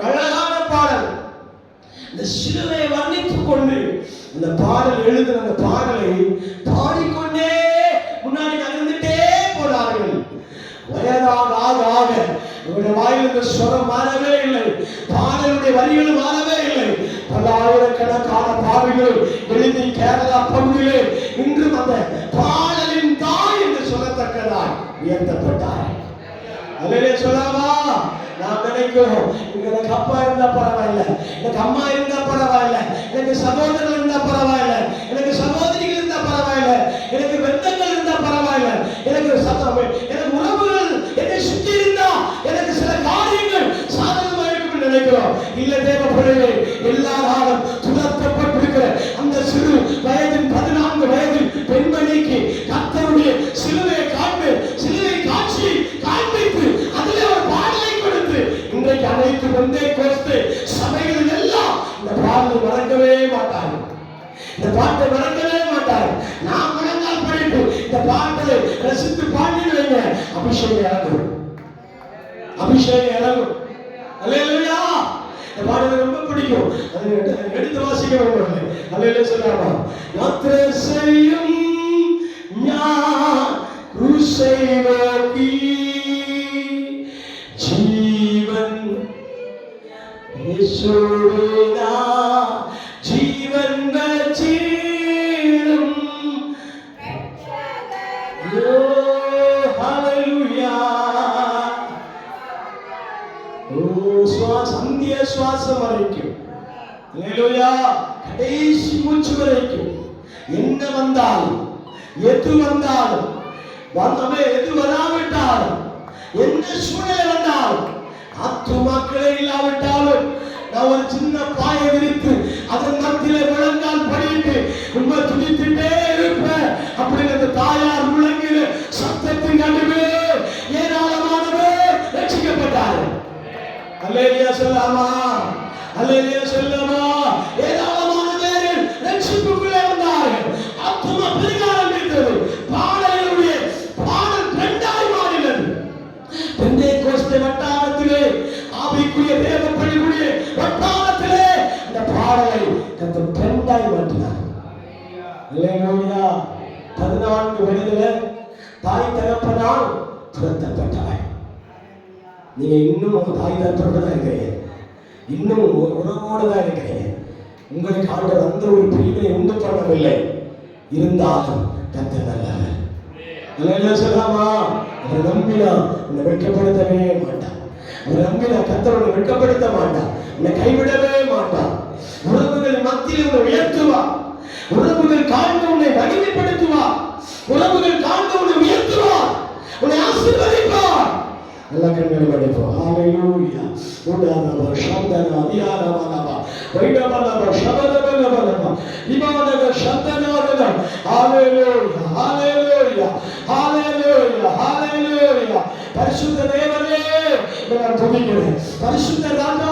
அழகான பாடல். இந்த சிலுவை பாடலுக்கு ஸ்வரம் மாறவே இல்லை, பாடலுடைய வரிகள் மாறவே இல்லை. பல்லாயிரக்கணக்கான பாடல்கள் எழுதி கேரளா பகுதியிலே இன்றும் அந்த பாடலின் தாய் என்று சொல்லத்தக்கதாய் உயர்த்தப்பட்டார். அல்லேலூயா சொல்லாமா? நாம் நினைக்கிறோம், எனக்கு அப்பா இருந்தா பரவாயில்ல, எனக்கு அம்மா இருந்தா பரவாயில்ல, எனக்கு சகோதரர்கள் இருந்தா பரவாயில்ல, எனக்கு சகோதரிகள் இருந்தா பரவாயில்ல, எனக்கு பந்தங்கள் இருந்தா பரவாயில்ல, எனக்கு எனக்கு உறவுகள் என்னை சுற்றி இருந்தா எனக்கு சில காரியங்கள் சாதகமாக இருக்கும் நினைக்கிறோம். இல்ல தேவ பிள்ளைகளே, எல்லா நாளும் துரத்தப்பட்டிருக்கிற அந்த சிறு வயதின் 14 வயதில் பெண்மணிக்கு கர்த்தருடைய சிலுவையை காட்சி காண்பித்து அதிலே ஒரு பாடலை கொடுத்து இன்றைக்கு அனைத்து பெந்தேகோஸ்தே சபைகளில் எல்லாம் இந்த பாடலை மறக்கவே மாட்டார்கள், இந்த பாட்டை மறக்கவே மாட்டார்கள். நாம் மனதால் படித்து இந்த பாட்டை ரசித்து பாடிடுவீங்க. அபிஷேகம் இறங்கும், அபிஷேகம் இறங்கும். அல்லேலூயா. இந்த பாடல் ரொம்ப பிடிக்கும், அதை எடுத்து வாசிக்க வேண்டும். அல்லேலூயா சொல்லாமா? யாத்திரை செய்யும் ஞான் ருசை நோக்கி ஜீவன் யேசுவினா ஜீவன் வச்சிடும். ஓ ஹalleluya. ஓ சந்திய சுவாசம் வரைக்கும், ஹalleluya, கடைசி மூச்சு வரைக்கும் என்ன வந்தாலும் எது வந்தாலும் எது வராவிட்டாலும் என்ன சூழ்நிலை வந்தாலும் ஆத்துமாக்களே இல்லாவிட்டாலும் நான் ஒரு சின்ன பாயை விரித்து அதன் மத்தியிலே முழங்கால் படிட்டு ரொம்ப துடித்துட்டே இருப்பேன் அப்படின்னு அந்த தாயார் முழங்கிற சத்தத்தின் நடுவே ஏராளமானவர் ரட்சிக்கப்பட்டார்கள். அல்லேலூயா சொல்லாமா? அல்லேலூயா சொல்லாமா? ஏராளமான பேர் ரட்சிப்புக்குள்ளே வந்தார்கள். ஆத்துமா பெருக ஆரம்பித்தது. பாடலுடைய பாடல் ட்ரெண்டாய் மாறினது. பெந்தேகோஸ்தே வட்டாரத்திலே, ஆவிக்குரிய தேவ பள்ளிக்குரிய வட்டாரத்திலே இந்த பாடலை கர்த்தர் ட்ரெண்டாய் மாற்றினார். அல்லேலூயா. 14 வயதிலே தாய் தகப்பனால் துரத்தப்பட்டாய். நீங்க இன்னும் உங்க தாய் தகப்பனோட தான் இருக்கிறீங்க, இன்னும் உறவோடு தான் இருக்கிறீங்க. உங்களுக்கு ஆண்டவர் அந்த ஒரு பிரிவினை உண்டு பண்ணவில்லை. இருந்தாலும் கர்த்தர் நல்லவர். அல்லேலூயா சொல்லாமா? அவரை நம்பினா உன்னை வெட்கப்படுத்தவே மாட்டான். அவரை நம்பினா கர்த்தர் உன்னை வெட்கப்படுத்த மாட்டான், உன்னை கைவிடவே மாட்டான். உறவுகள் மத்தியில் உன்னை உயர்த்துவா, உறவுகள் காண்பு உன்னை மகிமைப்படுத்துவா, உறவுகள் காண்பு உன்னை உயர்த்துவா, உன்னை ஆசீர்வதிப்பார். எல்லா கண்களும் அடைப்போம். ஹalleluya. உடானப சந்தன அதியானமனப வைடபனப ஷபதபனபனப இமானக சந்தனாதன. ஹalleluya, ஹalleluya, ஹalleluya, ஹalleluya. பரிசுத்த தேவனே நான் துதிக்கிறேன். பரிசுத்த ராஜா